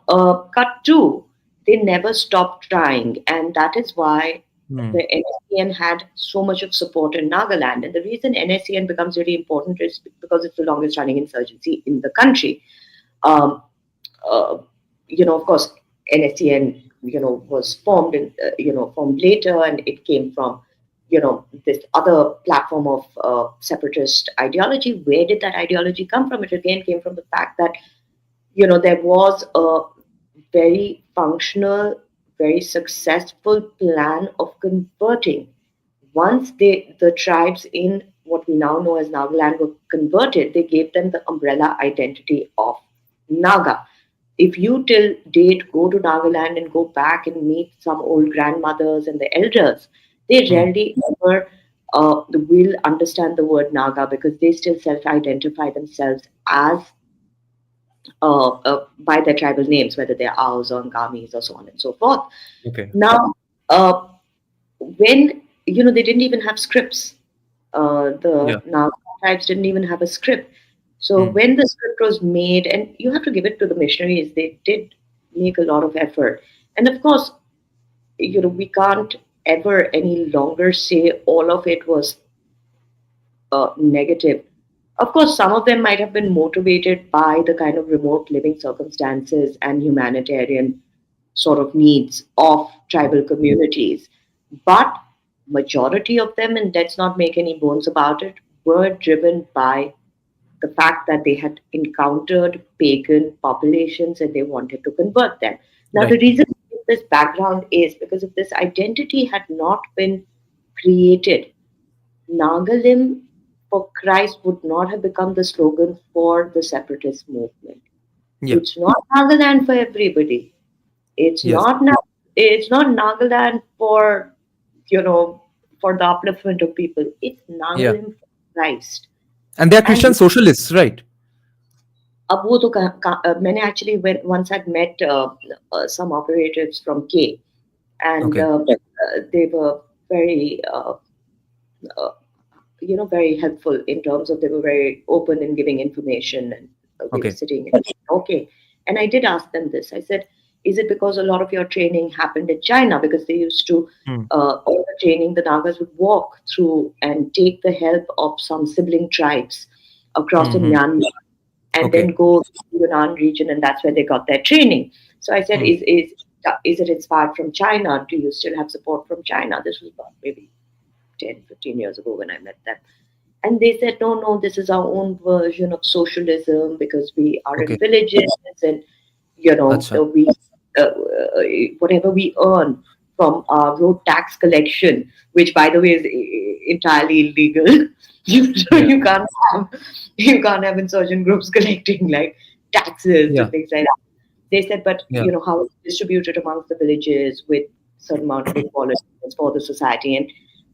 cut to, they never stopped trying, and that is why the NSCN had so much of support in Nagaland. And the reason NSCN becomes really important is because it's the longest running insurgency in the country. Um, of course, NSCN, was formed formed later, and it came from, this other platform of separatist ideology. Where did that ideology come from? It again came from the fact that, there was a very functional, very successful plan of converting. Once the tribes in what we now know as Nagaland were converted, they gave them the umbrella identity of Naga. If you till date go to Nagaland and go back and meet some old grandmothers and the elders, they rarely ever will understand the word Naga because they still self-identify themselves as by their tribal names, whether they're Aos or Ngamis or so on and so forth. Okay. Now, when they didn't even have scripts. The Yeah. Naga tribes didn't even have a script. So Hmm. when the script was made, and you have to give it to the missionaries, they did make a lot of effort. And of course, we can't ever any longer say all of it was negative. Of course, some of them might have been motivated by the kind of remote living circumstances and humanitarian sort of needs of tribal communities. But majority of them, and let's not make any bones about it, were driven by the fact that they had encountered pagan populations and they wanted to convert them. Now, the Right. reason this background is because if this identity had not been created, Nagalim for Christ would not have become the slogan for the separatist movement. Yeah. It's not Nagaland for everybody. It's Yes. not it's not Nagaland for you know for the upliftment of people. It's Yeah. Nagaland for Christ. And they are And Christian socialists, right? अब वो तो मैंने actually once had met some operatives from K, and Okay. they were very uh, very helpful in terms of they were very open in giving information, and we were Okay. sitting and okay. And I did ask them this. I said, is it because a lot of your training happened in China? Because they used to, Hmm. all the training, the Nagas would walk through and take the help of some sibling tribes across in Hmm. Myanmar and then Okay. go to the Yunnan region, and that's where they got their training. So I said, Hmm. is it inspired from China? Do you still have support from China? This was about maybe 10, 15 years ago when I met them. And they said, no, no, this is our own version of socialism because we are in Okay. villages and, Acha. we whatever we earn from our road tax collection, which by the way is entirely illegal. you, Yeah. you can't have you can't have insurgent groups collecting like taxes and Yeah. things like that. They said, but Yeah. how it's distributed amongst the villages with certain amount of equality for the society, and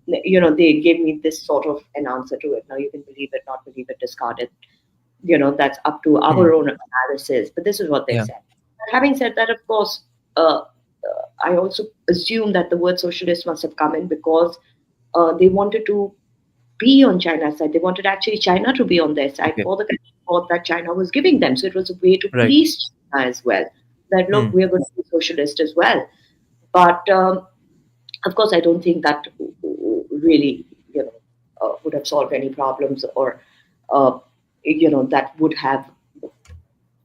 they gave me this sort of an answer to it. Now you can believe it, not believe it, discard it. That's up to Hmm. our own analysis. But this is what they Yeah. said. Having said that, of course, I also assume that the word socialist must have come in because they wanted to be on China's side. They wanted actually China to be on their side Okay. for the kind of support that China was giving them. So it was a way to Right. please China as well. That look, Hmm. we're going to be socialist as well. But of course, I don't think that really, would have solved any problems, or that would have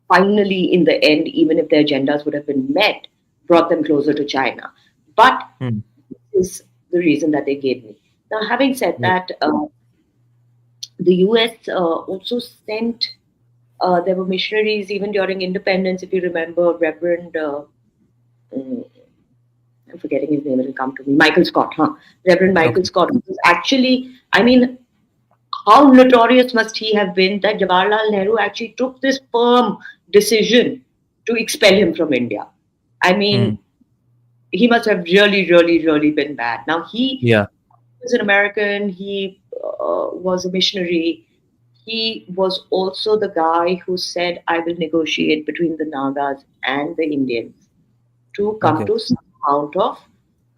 finally, in the end, even if their agendas would have been met, brought them closer to China. But Hmm. this is the reason that they gave me. Now, having said Right. that, the US also sent, there were missionaries even during independence, if you remember, Reverend, mm, I'm forgetting his name, it'll come to me, Michael Scott, huh? Reverend Michael Okay. Scott, who was actually, I mean, how notorious must he have been that Jawaharlal Nehru actually took this firm decision to expel him from India? I Hmm. mean, he must have really, really, really been bad. Now, he Yeah. was an American, he was a missionary. He was also the guy who said, I will negotiate between the Nagas and the Indians to come Okay. to some amount of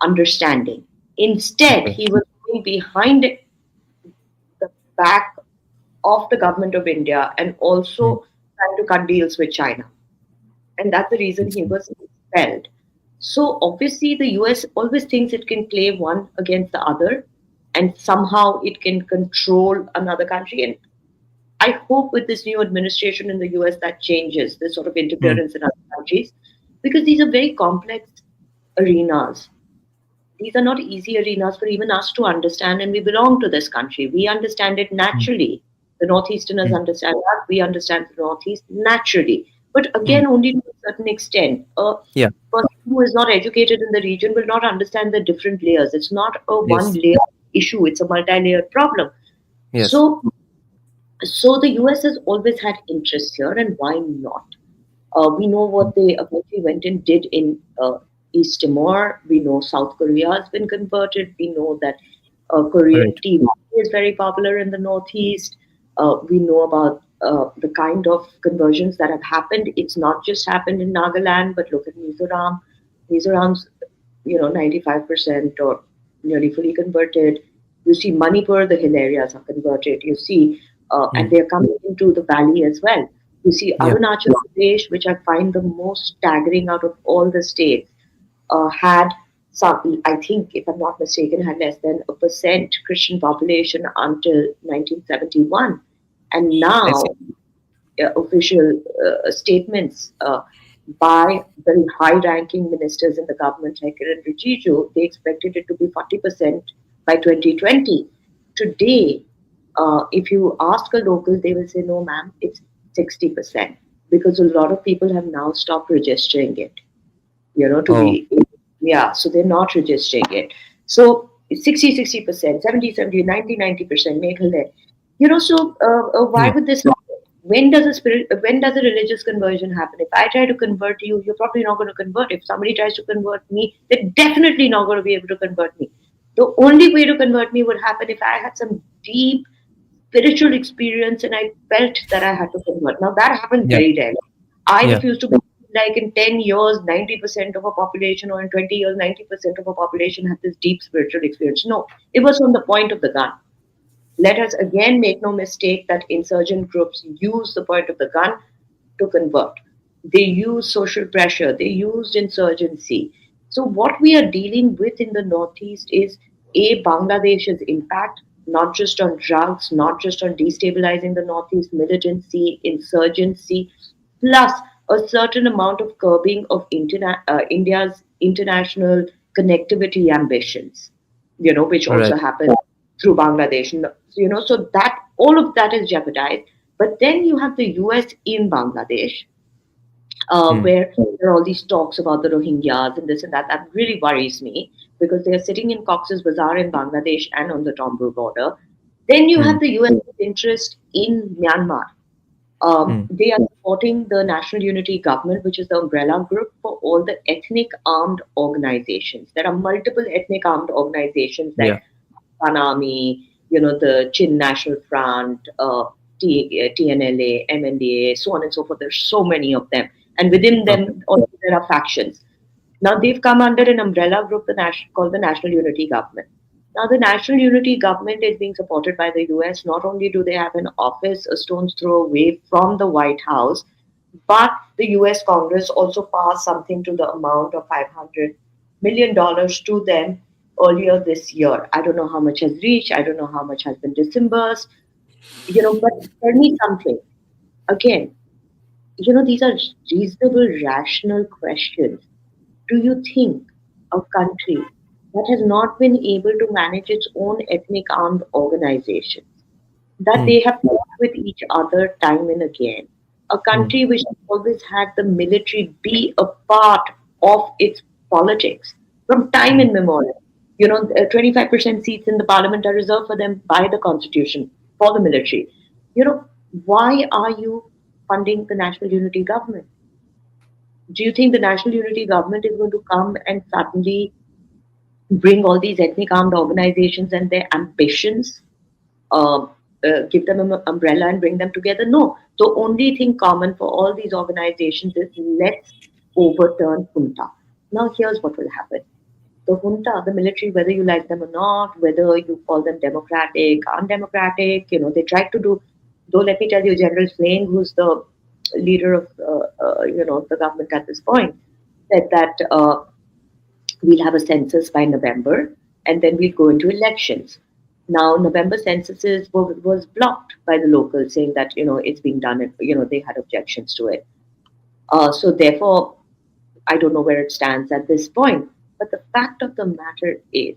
understanding. Instead, Okay. he was going behind the back of the government of India and Hmm. also trying to cut deals with China. And that's the reason he Interesting. was expelled. So obviously, the US always thinks it can play one against the other and somehow it can control another country. And I hope with this new administration in the US that changes this sort of Hmm. interference in other countries because these are very complex arenas. These are not easy arenas for even us to understand, and we belong to this country. We understand it Hmm. naturally. The Northeasterners Hmm. understand us, we understand the Northeast naturally. But Hmm. again, only to a certain extent. A Yeah. person who is not educated in the region will not understand the different layers. It's not a one Yes. layer issue, it's a multi layered problem. Yes. So, so the US has always had interest here, and why not? We know Hmm. what they eventually went and did in East Timor. We know South Korea has been converted. We know that Right. Korean tea is very popular in the Northeast. We know about the kind of conversions that have happened. It's not just happened in Nagaland, but look at Mizoram. Mizoram's, 95% or nearly fully converted. You see Manipur, the hill areas are converted. You see, and they're coming into the valley as well. You see Yeah. Arunachal Pradesh, which I find the most staggering out of all the states, had some, I think, if I'm not mistaken, had less than a percent Christian population until 1971. And I see. now official statements by very high-ranking ministers in the government, like Kiran Rijiju, they expected it to be 40% by 2020. Today, if you ask a local, they will say, no, ma'am, it's 60%, because a lot of people have now stopped registering it, to Oh, be, yeah, so they're not registering it. So 60%, 70, 90%, Meghalaya. So why yeah. would this happen? When does a religious conversion happen? If I try to convert you, you're probably not going to convert. If somebody tries to convert me, they're definitely not going to be able to convert me. The only way to convert me would happen if I had some deep spiritual experience and I felt that I had to convert. Now that happens Yeah. very rarely. I Yeah. refuse to believe like in 10 years, 90% of a population, or in 20 years, 90% of a population had this deep spiritual experience. No, it was from the point of the gun. Let us again make no mistake that insurgent groups use the point of the gun to convert. They use social pressure, they used insurgency. So, what we are dealing with in the Northeast is Bangladesh's impact, not just on drugs, not just on destabilizing the Northeast, militancy, insurgency, plus a certain amount of curbing of India's international connectivity ambitions, which also Right. happened through Bangladesh. So that all of that is jeopardized. But then you have the US in Bangladesh, Hmm. where there are all these talks about the Rohingyas and this and that. That really worries me because they are sitting in Cox's Bazar in Bangladesh and on the Tombro border. Then you Hmm. have the US's interest in Myanmar. Hmm. They are supporting the National Unity Government, which is the umbrella group for all the ethnic armed organizations. There are multiple ethnic armed organizations Yeah. like Panami, the Chin National Front, TNLA, MNDA, so on and so forth. There's so many of them. And within Okay. them, also there are factions. Now they've come under an umbrella group called the National Unity Government. Now the National Unity Government is being supported by the US. Not only do they have an office a stone's throw away from the White House, but the US Congress also passed something to the amount of $500 million to them earlier this year. I don't know how much has reached. I don't know how much has been disbursed. But tell me something. Again, these are reasonable, rational questions. Do you think a country that has not been able to manage its own ethnic armed organizations, that Hmm. they have fought with each other time and again, a Hmm. country which has always had the military be a part of its politics from time Hmm. immemorial? 25% seats in the parliament are reserved for them by the constitution for the military. You know, why are you funding the national unity government? Do you think the national unity government is going to come and suddenly bring all these ethnic armed organizations and their ambitions, uh, give them an umbrella and bring them together? No. The only thing common for all these organizations is let's overturn junta. Now, here's what will happen. The junta, the military, whether you like them or not, whether you call them democratic, undemocratic, they try to do. Though, let me tell you, General Flynn, who's the leader of, the government at this point, said that we'll have a census by November, and then we'll go into elections. Now, November censuses was blocked by the locals, saying that it's being done, and they had objections to it. So therefore, I don't know where it stands at this point. But the fact of the matter is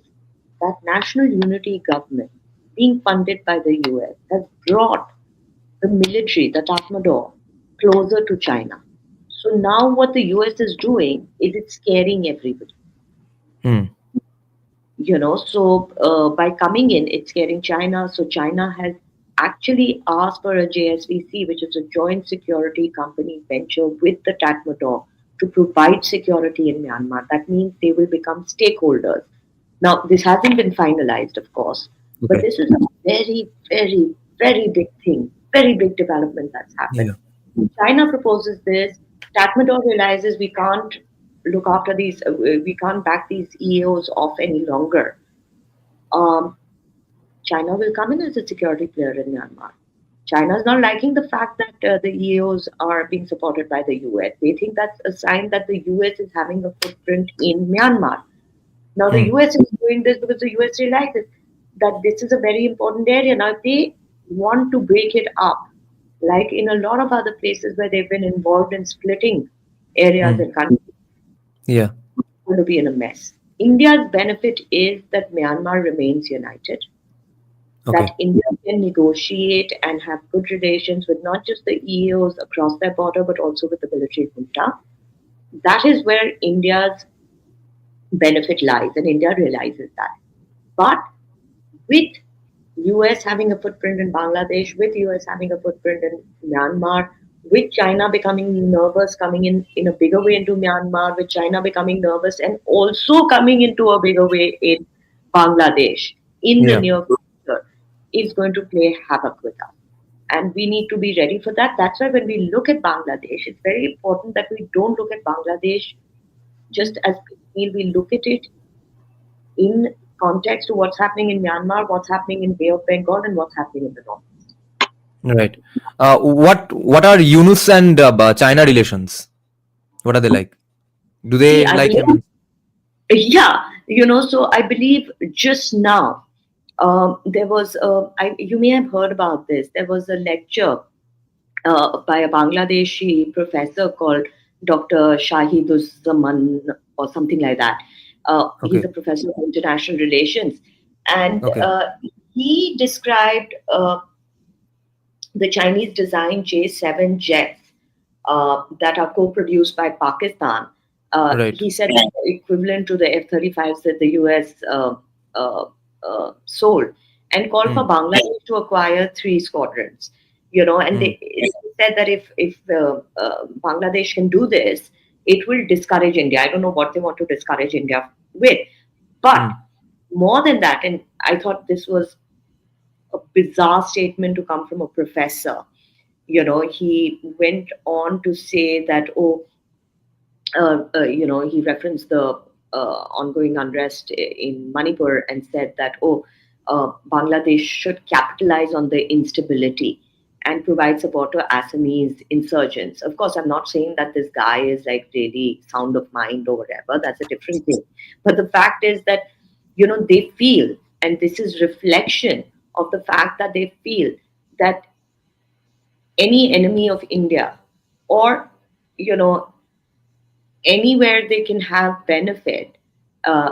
that national unity government, being funded by the US, has brought the military, the Tatmadaw, closer to China. So now what the US is doing is it's scaring everybody. Hmm. So by coming in, it's scaring China. So China has actually asked for a JSVC, which is a joint security company venture with the Tatmadaw to provide security in Myanmar. That means they will become stakeholders. Now, this hasn't been finalized, of course, but Okay. this is a very, very, very big thing Very big development that's happened. Yeah. China proposes this. Tatmadaw realizes we can't look after these, we can't back these EOs off any longer. Um, China will come in as a security player in Myanmar. China is not liking the fact that the EOs are being supported by the US. They think that's a sign that the US is having a footprint in Myanmar. Now, the Hmm. US is doing this because the US realizes that this is a very important area. Now, if they want to break it up, like in a lot of other places where they've been involved in splitting areas Hmm. and countries, Yeah. it's going to be in a mess. India's benefit is that Myanmar remains united, that Okay. India can negotiate and have good relations with not just the EOs across their border, but also with the military junta. That is where India's benefit lies, and India realizes that. But with US having a footprint in Bangladesh, with US having a footprint in Myanmar, with China becoming nervous, coming in a bigger way into Myanmar, with China becoming nervous and also coming into a bigger way in Bangladesh in the Yeah. near future, is going to play havoc with us. And we need to be ready for that. That's why when we look at Bangladesh, it's very important that we don't look at Bangladesh just as piecemeal. We look at it in context to what's happening in Myanmar, what's happening in Bay of Bengal, and what's happening in the north. Right. What are Yunus and China relations? What are they like? Do See, they I like believe, him? yeah, so I believe just now there was, you may have heard about this. There was a lecture by a Bangladeshi professor called Dr. Shahiduzzaman or something like that. He's Okay. a professor of international relations, and Okay. he described the Chinese designed J-7 jets that are co-produced by Pakistan. Right. He said that they're equivalent to the F-35s that the US uh, sold, and called for Hmm. Bangladesh to acquire 3 squadrons. And Hmm. they said that if Bangladesh can do this, it will discourage India. I don't know what they want to discourage India with, but Hmm. more than that, and I thought this was a bizarre statement to come from a professor. He went on to say that, he referenced the ongoing unrest in Manipur and said that, Bangladesh should capitalize on the instability and provide support to Assamese insurgents. Of course, I'm not saying that this guy is like really sound of mind or whatever. That's a different thing. But the fact is that, they feel, and this is reflection of the fact that they feel that any enemy of India or, you know, anywhere they can have benefit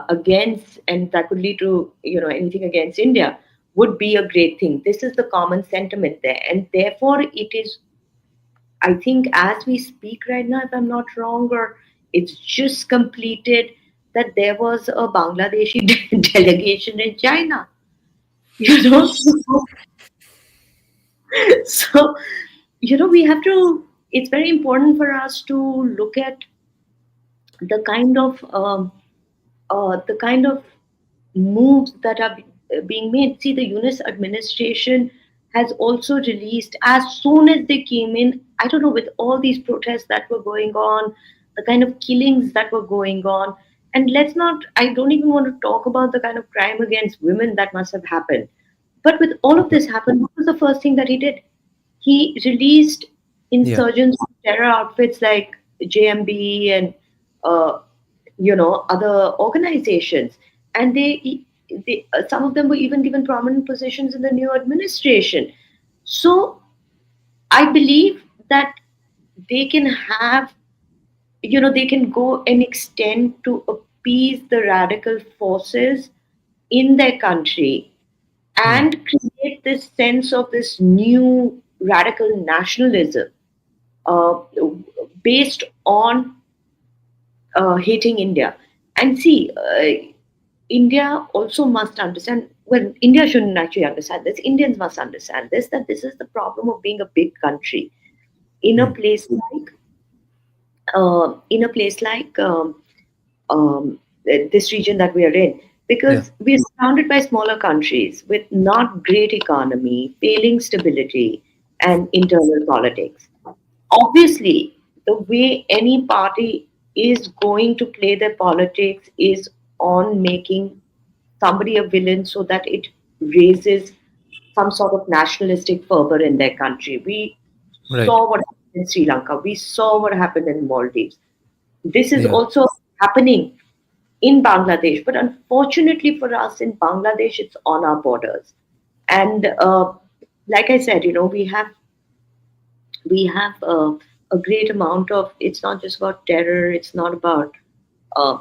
against, and that could lead to, anything against India would be a great thing. This is the common sentiment there. And therefore, it is, I think, as we speak right now, if I'm not wrong, or it's just completed, that there was a Bangladeshi delegation in China. So, so we have to, it's very important for us to look at the kind of moves that are being made. See, the Yunus administration has also released, as soon as they came in, I don't know, with all these protests that were going on, the kind of killings that were going on, and let's not, I don't even want to talk about the kind of crime against women that must have happened. But with all of Okay. this happened, what was the first thing that he did? He released Yeah. insurgents, terror outfits like JMB and other organizations, and some of them were even given prominent positions in the new administration. So I believe that they can have, they can go and extend to appease the radical forces in their country Hmm. and create this sense of this new radical nationalism uh, based on hating India. And see, India also must understand. Well, India shouldn't actually understand this. Indians must understand this. That this is the problem of being a big country in a Hmm. place like in a place like this region that we are in, Yeah. because we are surrounded by smaller countries with not great economy, failing stability. and internal politics. Obviously, the way any party is going to play their politics is on making somebody a villain so that it raises some sort of nationalistic fervor in their country. We Right. saw what happened in Sri Lanka, we saw what happened in Maldives. This is Yeah. also happening in Bangladesh, but unfortunately for us in Bangladesh, it's on our borders. And like I said, we have a great amount of. It's not just about terror. It's not about uh,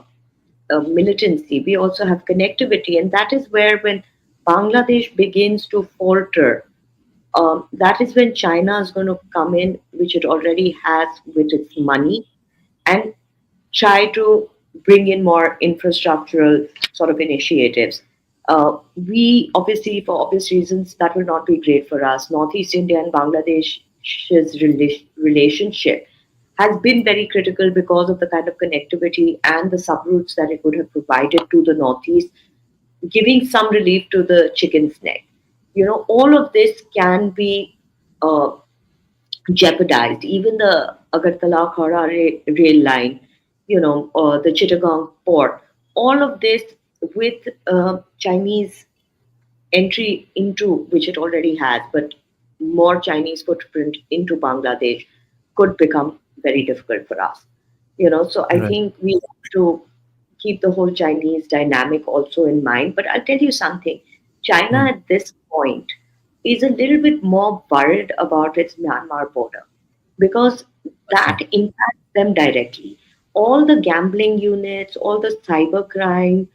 militancy. We also have connectivity, and that is where when Bangladesh begins to falter, that is when China is going to come in, which it already has with its money, and try to bring in more infrastructural sort of initiatives. We obviously, for obvious reasons, that will not be great for us. Northeast India and Bangladesh's relationship has been very critical because of the kind of connectivity and the subroutes that it would have provided to the Northeast, giving some relief to the chicken's neck. All of this can be uh, jeopardized. Even the Agartala Khara rail line, the Chittagong port, all of this with Chinese entry into, which it already has, but more Chinese footprint into Bangladesh could become very difficult for us. So I Right. think we have to keep the whole Chinese dynamic also in mind. But I'll tell you something, China Hmm. at this point is a little bit more worried about its Myanmar border because I that see. impacts them directly. All the gambling units, all the cybercrime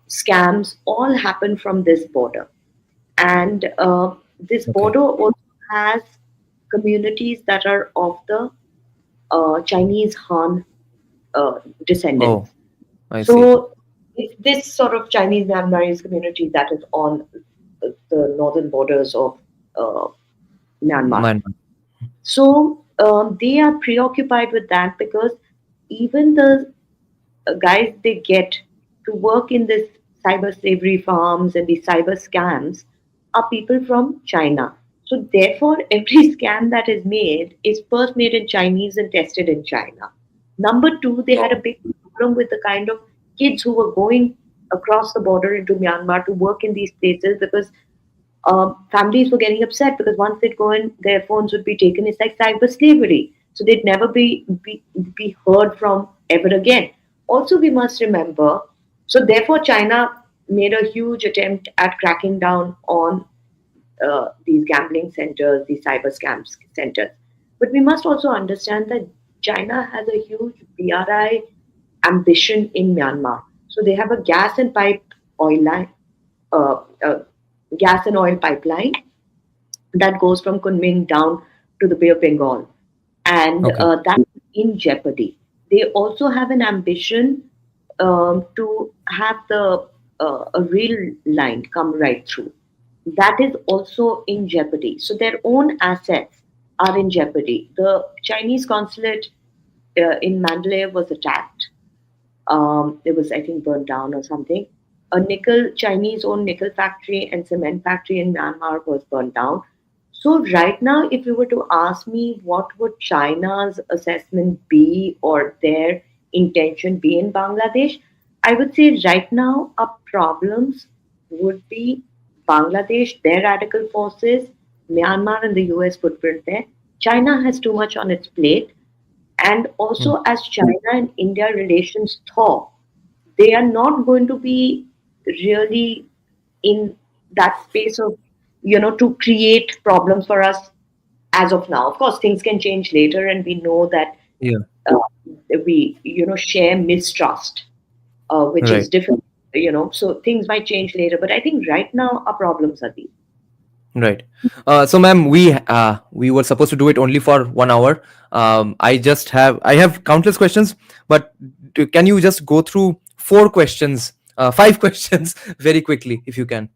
scams all happen from this border. And this Okay. border also has communities that are of the Chinese Han Oh, descendants. I see. So it's this sort of Chinese Myanmarese community that is on the northern borders of uh, Myanmar. Mine. So they are preoccupied with that because even the guys they get to work in this cyber slavery farms and these cyber scams are people from China. So therefore, every scam that is made is first made in Chinese and tested in China. Number two, they had a Oh, big problem with the kind of kids who were going across the border into Myanmar to work in these places because families were getting upset because once they'd go in, their phones would be taken. It's like cyber slavery. So they'd never be heard from ever again. Also, we must remember, so therefore, China made a huge attempt at cracking down on these gambling centers, these cyber scams centers. But we must also understand that China has a huge BRI ambition in Myanmar. So they have a oil line, uh, uh, gas and oil pipeline that goes from Kunming down to the Bay of Bengal, and okay. that's in jeopardy. They also have an ambition to have the a rail line come right through. That is also in jeopardy. So their own assets are in jeopardy. The Chinese consulate in Mandalay was attacked. It was, I think, burned down or something. A Chinese-owned nickel factory and cement factory in Myanmar was burned down. So right now, if you were to ask me what would China's assessment be or their intention be in Bangladesh, I would say right now our problems would be Bangladesh, their radical forces, Myanmar and the US footprint there. China has too much on its plate. And Hmm. also, as China and India relations thaw, they are not going to be really in that space of, to create problems for us as of now. Of course, things can change later, and we know that Yeah. uh, we, share mistrust, which is Right. different, so things might change later. But I think right now our problems are these. Right. So, ma'am, we were supposed to do it only for 1 hour. I have countless questions, but can you just go through 4 questions, 5 questions very quickly, if you can?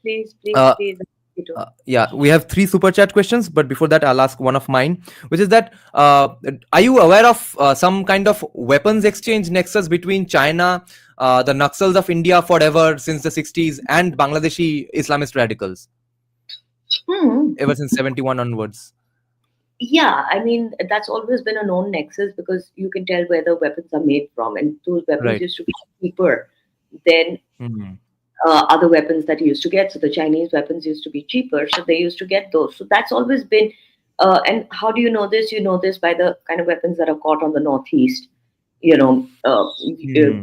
Please, please, Uh, please. You do. yeah, we have 3 super chat questions, but before that, I'll ask one of mine, which is that are you aware of some kind of weapons exchange nexus between China, the Naxals of India forever since the 60s, and Bangladeshi Islamist radicals? Hmm. ever since 71 onwards. Yeah, I mean, that's always been a known nexus because you can tell where the weapons are made from, and those weapons Right. used to be cheaper than Hmm. other weapons that you used to get. So the Chinese weapons used to be cheaper, so they used to get those. So that's always been. And how do you know this? You know this by the kind of weapons that are caught on the northeast. You know, Hmm.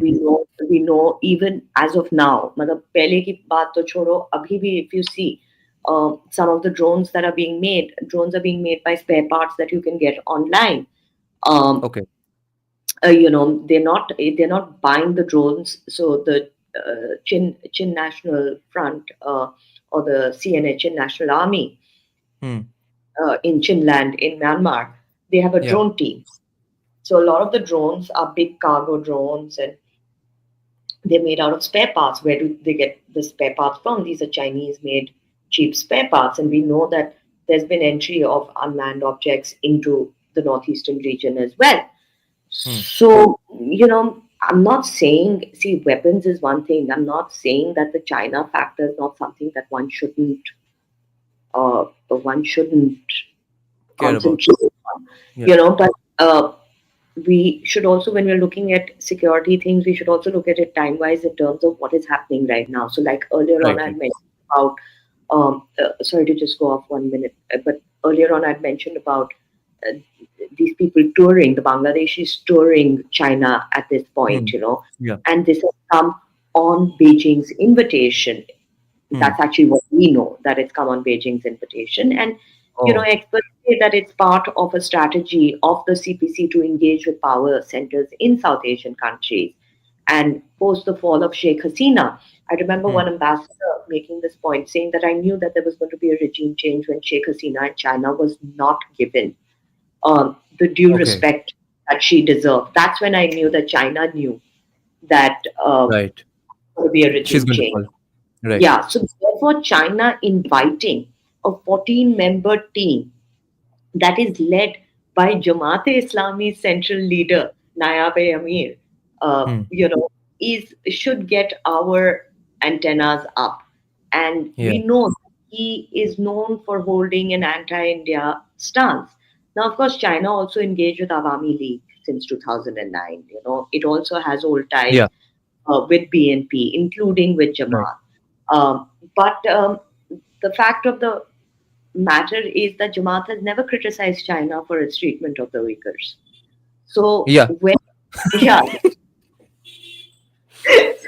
we know even as of now. मतलब पहले की बात तो छोड़ो, अभी भी if you see. Some of the drones are being made by spare parts that you can get online. Um, Okay. they're not buying the drones. So the Chin National Front, or the CNA Chin National Army, Hmm. in Chinland in Myanmar, they have a Yeah. drone team. So a lot of the drones are big cargo drones, and they're made out of spare parts. Where do they get the spare parts from? These are Chinese made cheap spare parts. And we know that there's been entry of unmanned objects into the northeastern region as well. Hmm. So, I'm not saying, see, weapons is one thing. I'm not saying that the China factor is not something that one shouldn't Care about. concentrate on, Yeah. but we should also, when we're looking at security things, we should also look at it time wise in terms of what is happening right now. So, like earlier on, Right. I Right. mentioned about, sorry to just go off 1 minute, but earlier on, I'd mentioned about uh, these people touring, the Bangladeshis touring China at this point, Hmm. Yeah. and this has come on Beijing's invitation. Hmm. That's actually what we know, that it's come on Beijing's invitation. And, Oh. experts say that it's part of a strategy of the CPC to engage with power centers in South Asian countries. And post the fall of Sheikh Hasina, I remember Hmm. one ambassador making this point, saying that I knew that there was going to be a regime change when Sheikh Hasina in China was not given the due Okay. respect that she deserved. That's when I knew that China knew that Right. there would be a She's regime going to change. fall. Right. Yeah, so therefore, China inviting a 14-member team that is led by Jamaat-e-Islami's central leader, Nayab-e Amir, Hmm. is should get our antennas up. And Yeah. we know he is known for holding an anti-India stance. Now, of course, China also engaged with Awami League since 2009. It also has old ties Yeah. with BNP, including with Right. Jamaat. But the fact of the matter is that Jamaat has never criticized China for its treatment of the Uyghurs. So Yeah. when, yeah,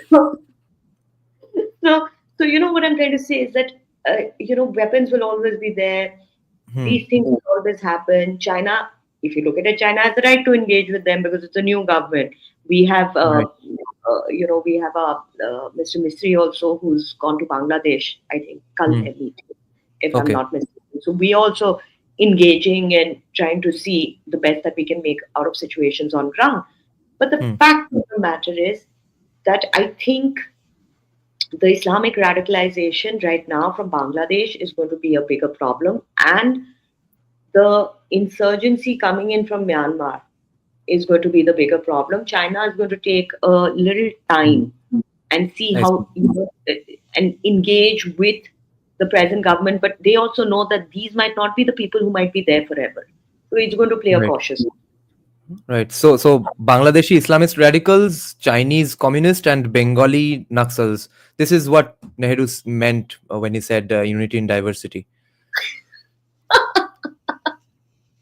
so, so what I'm trying to say is that weapons will always be there. Hmm. These things will always happen. China, if you look at it, China has the right to engage with them because it's a new government. We have, Right. we have Mr. Misri also, who's gone to Bangladesh. I think Kal Hmm. hai meeting, if I'm Okay. not mistaken. So we also engaging and trying to see the best that we can make out of situations on ground. But the Hmm. fact of the matter is that I think the Islamic radicalization right now from Bangladesh is going to be a bigger problem, and the insurgency coming in from Myanmar is going to be the bigger problem. China is going to take a little Hmm. time and see I see. how and engage with the present government, but they also know that these might not be the people who might be there forever. So it's going to play a Right. cautious. Right. So Bangladeshi Islamist radicals, Chinese communist, and Bengali Naxals. This is what Nehru meant when he said unity in diversity.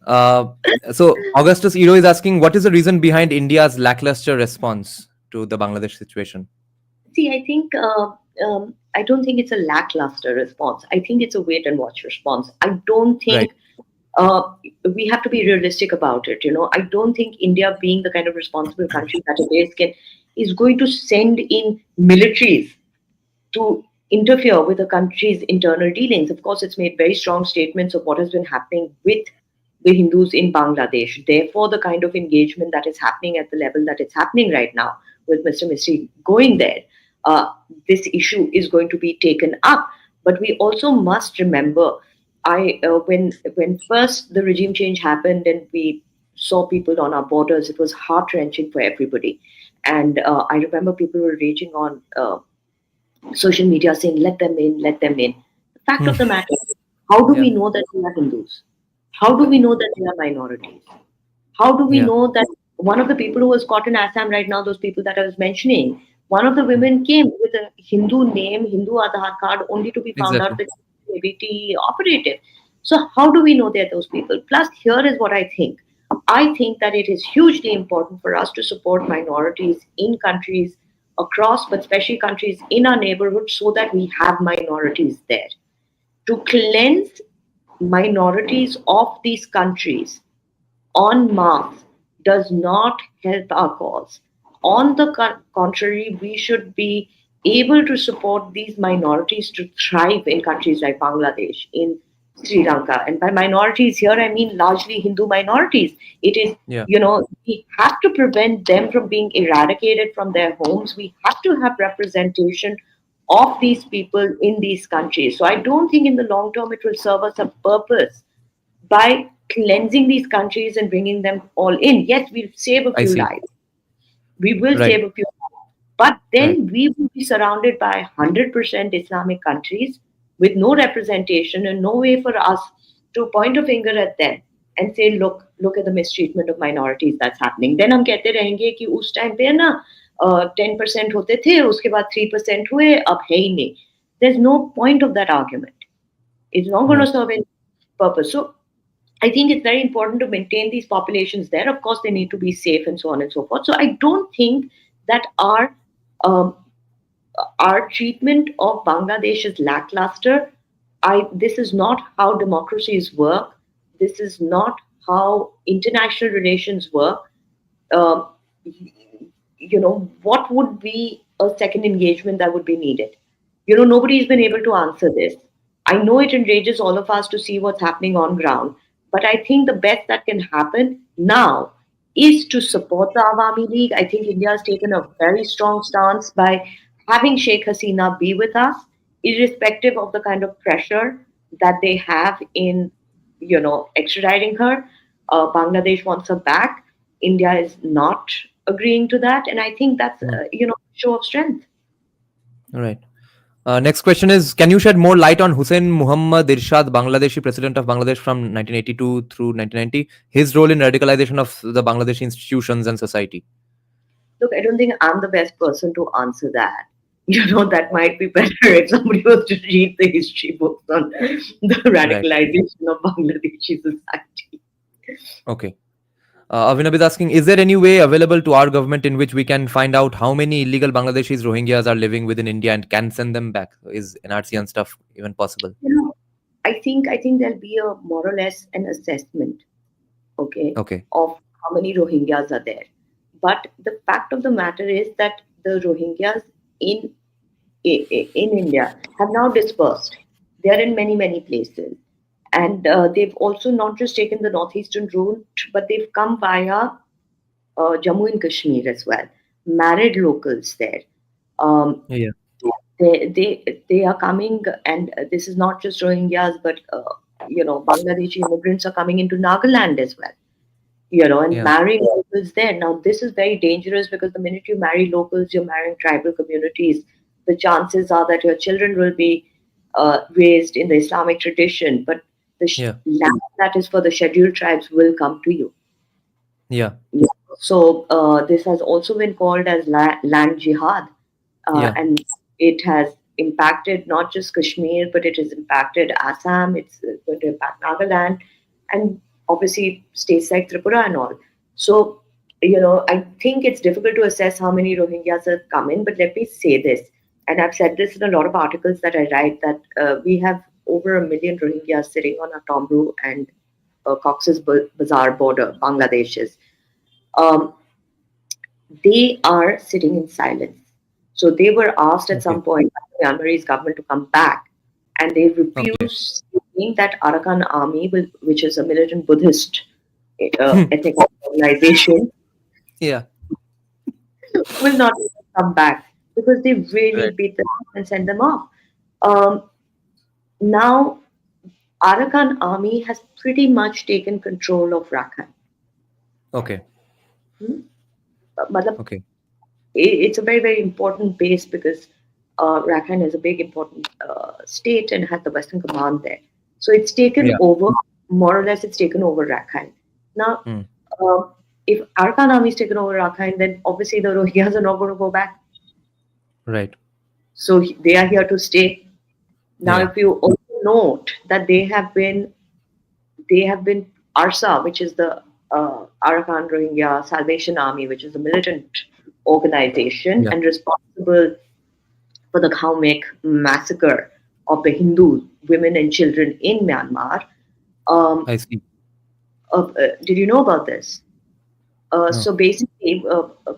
Uh, so Augustus Ero is asking, what is the reason behind India's lackluster response to the Bangladesh situation? See, I think I don't think it's a lackluster response. I think it's a wait and watch response. I don't Right. think uh, we have to be realistic about it. I don't think India, being the kind of responsible country that it is going to send in militaries to interfere with the country's internal dealings. Of course, it's made very strong statements of what has been happening with the Hindus in Bangladesh. Therefore, the kind of engagement that is happening at the level that it's happening right now, with Mr. Misri going there, uh, this issue is going to be taken up. But we also must remember, when first the regime change happened and we saw people on our borders, it was heart wrenching for everybody. And I remember people were raging on social media saying, let them in, let them in. The fact Hmm. of the matter, How do we Yeah. know that they are Hindus? How do we know that they are minorities? How do we Yeah. know that one of the people who was caught in Assam right now, those people that I was mentioning, one of the Hmm. women came with a Hindu name, Hindu Aadhaar card, only to be found out Exactly. that she's ABT operative. So how do we know they're those people? Plus, here is what I think. I think that it is hugely important for us to support minorities in countries across, but especially countries in our neighborhood, so that we have minorities there. To cleanse minorities of these countries en masse does not help our cause. On the contrary, we should be able to support these minorities to thrive in countries like Bangladesh, in Sri Lanka. And by minorities here, I mean largely Hindu minorities. It is, Yeah. we have to prevent them from being eradicated from their homes. We have to have representation of these people in these countries. So I don't think in the long term it will serve us a purpose by cleansing these countries and bringing them all in. Yes, we'll save a I few see. lives. We will Right. save a few lives. But Right. then we will be surrounded by 100% Islamic countries with no representation and no way for us to point a finger at them and say, look at the mistreatment of minorities that's happening. Then हम कहते रहेंगे कि उस time पे ना 10% होते थे उसके बाद 3% हुए अब है ही नहीं. There's no point of that argument. It's not going to Right. serve any purpose. So I think it's very important to maintain these populations there. Of course, they need to be safe and so on and so forth. So I don't think that um, our treatment of Bangladesh is lackluster. This is not how democracies work. This is not how international relations work. Um, what would be a second engagement that would be needed? Nobody's been able to answer this. I know it enrages all of us to see what's happening on ground, but I think the best that can happen now is to support the Awami League. I think India has taken a very strong stance by having Sheikh Hasina be with us, irrespective of the kind of pressure that they have in, extraditing her. Bangladesh wants her back. India is not agreeing to that, and I think that's Hmm. show of strength. All right. Next question is: can you shed more light on Hussein Muhammad Irshad, Bangladeshi president of Bangladesh from 1982 through 1990, his role in radicalization of the Bangladeshi institutions and society? Look, I don't think I'm the best person to answer that. That might be better if somebody was to read the history books on the Right. radicalization of Bangladeshi society. Okay. Avinav is asking: is there any way available to our government in which we can find out how many illegal Bangladeshis Rohingyas are living within India and can send them back? Is NRC and stuff even possible? I think there'll be a more or less an assessment, okay, Okay. of how many Rohingyas are there. But the fact of the matter is that the Rohingyas in in India have now dispersed. They are in many, many places. And they've also not just taken the northeastern route, but they've come via Jammu and Kashmir as well. Married locals there. Um, Yeah. they are coming, and this is not just Rohingyas, but Bangladeshi immigrants are coming into Nagaland as well. And Yeah. marrying locals there. Now, this is very dangerous because the minute you marry locals, you're marrying tribal communities. The chances are that your children will be raised in the Islamic tradition, but the Yeah. land that is for the scheduled tribes will come to you. Yeah. So, this has also been called as land jihad, Yeah. and it has impacted not just Kashmir, but it has impacted Assam. It's going to impact Nagaland, and obviously states like Tripura and all. So, I think it's difficult to assess how many Rohingyas have come in. But let me say this, and I've said this in a lot of articles that I write, that we have over 1 million Rohingyas sitting on our Tomru and Cox's Bazar border, Bangladesh's. Um, they are sitting in silence. So they were asked at Okay. some point by the Myanmarese government to come back, and they Okay. refused, saying that Arakan Army, which is a militant Buddhist ethnic organization, Yeah. will not come back because they really Right. beat them up and send them off. Um, Now, Arakan Army has pretty much taken control of Rakhine. Okay. Hmm? Matlab, Okay. it's a very, very important base because Rakhine is a big, important state and has the Western Command there. So it's taken Yeah. over, more or less, it's taken over Rakhine. Now, Hmm. if Arakan army is taken over Rakhine, then obviously the Rohingyas are not going to go back. Right. So they are here to stay. Now, Yeah. if you also note that they have been ARSA, which is the Arakan Rohingya Salvation Army, which is a militant organization Yeah. and responsible for the Khaumek massacre of the Hindu women and children in Myanmar. Um, I see. did you know about this? No. So basically,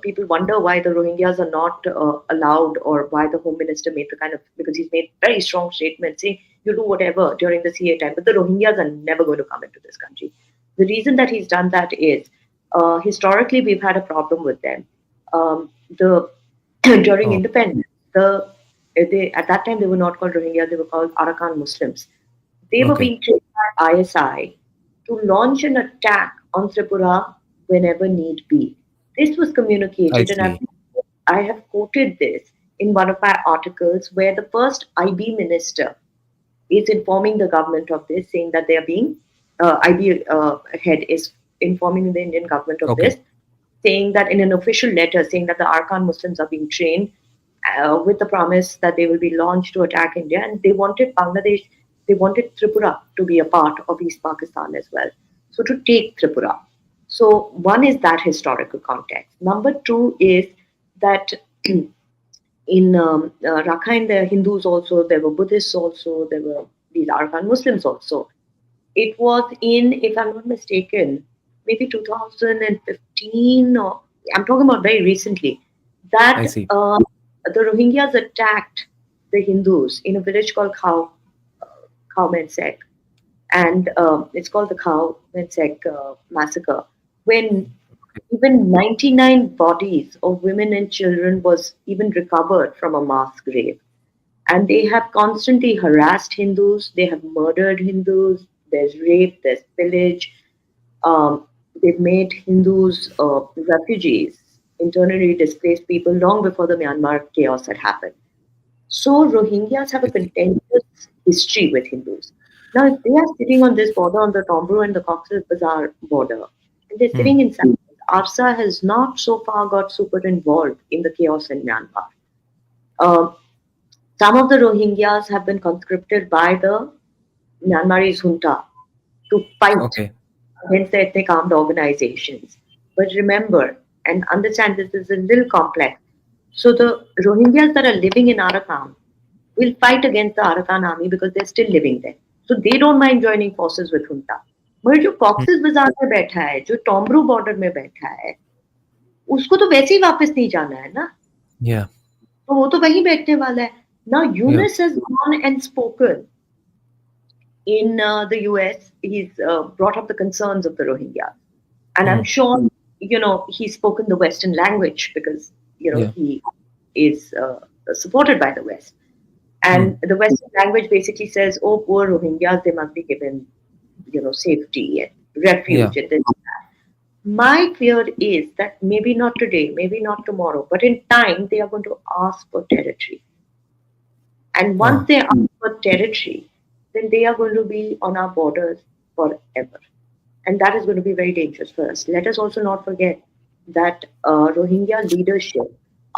people wonder why the Rohingyas are not allowed, or why the Home Minister made the kind of, because he's made very strong statements saying you do whatever during the CA time, but the Rohingyas are never going to come into this country. The reason that he's done that is historically we've had a problem with them. The During Oh. independence, they at that time they were not called Rohingyas; they were called Arakan Muslims. They were Okay. being trained by ISI to launch an attack on Tripura whenever need be. This was I communicated, and see. I have quoted this in one of my articles, where the first IB minister is informing the government of this, saying that they are being IB head is informing the Indian government of Okay. this, saying that in an official letter, saying that the Arkan Muslims are being trained with the promise that they will be launched to attack India, and they wanted Bangladesh, they wanted Tripura to be a part of East Pakistan as well. So to take Tripura. So one is that historical context. Number two is that in Rakhine, there are Hindus also, there were Buddhists also, there were these Arkan Muslims also. It was in, if I'm not mistaken, maybe 2015, or I'm talking about very recently, I that see. the Rohingyas attacked the Hindus in a village called Khao and it's called the Khao Mensek massacre, when even 99 bodies of women and children was even recovered from a mass grave. And they have constantly harassed Hindus, they have murdered Hindus, there's rape, there's pillage. They've made Hindus refugees, internally displaced people, long before the Myanmar chaos had happened. So Rohingyas have a I see. contentious history with Hindus. Now, if they are sitting on this border, on the Tombro and the Cox's Bazar border, and they're Hmm. sitting in silence, ARSA has not so far got super involved in the chaos in Myanmar. Um, some of the Rohingyas have been conscripted by the Myanmarese junta to fight Okay. against the ethnic armed organizations. But remember and understand, this is a little complex. So the Rohingyas that are living in Arakan will fight against the Arakan army because they're still living there. So they don't mind joining forces with junta. मगर जो Hmm. कॉक्सेस बाजार में बैठा है, जो टोम्ब्रू border में बैठा है, उसको तो वैसे ही वापस नहीं जाना है ना, Yeah. तो वो तो वहीं बैठने वाला है. Now Yeah. Yunus has gone and spoken in the US. He's brought up the concerns of the Rohingyas, and I'm Hmm. sure he's spoken the Western language because Yeah. he is supported by the West. Hmm. And the Western language basically says, "Oh, poor Rohingyas, they must be given, safety and Yeah. refuge." And this. My fear is that maybe not today, maybe not tomorrow, but in time they are going to ask for territory. And once Oh. they ask for territory, then they are going to be on our borders forever. And that is going to be very dangerous for us. Let us also not forget that Rohingya leadership,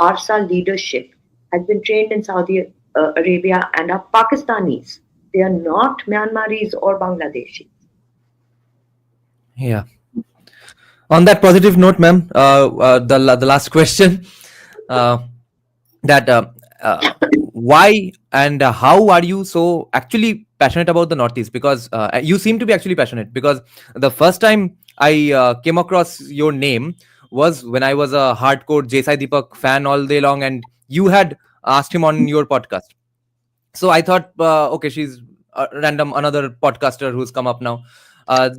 ARSA leadership, has been trained in Saudi Arabia and are Pakistanis. They are not Myanmaris or Bangladeshis. Yeah. On that positive note, ma'am, the last question, uh, that why and how are you so actually passionate about the Northeast? Because you seem to be actually passionate. Because the first time I came across your name was when I was a hardcore Desai Deepak fan all day long, and you had asked him on your podcast. So I thought, okay, she's a random another podcaster who's come up now.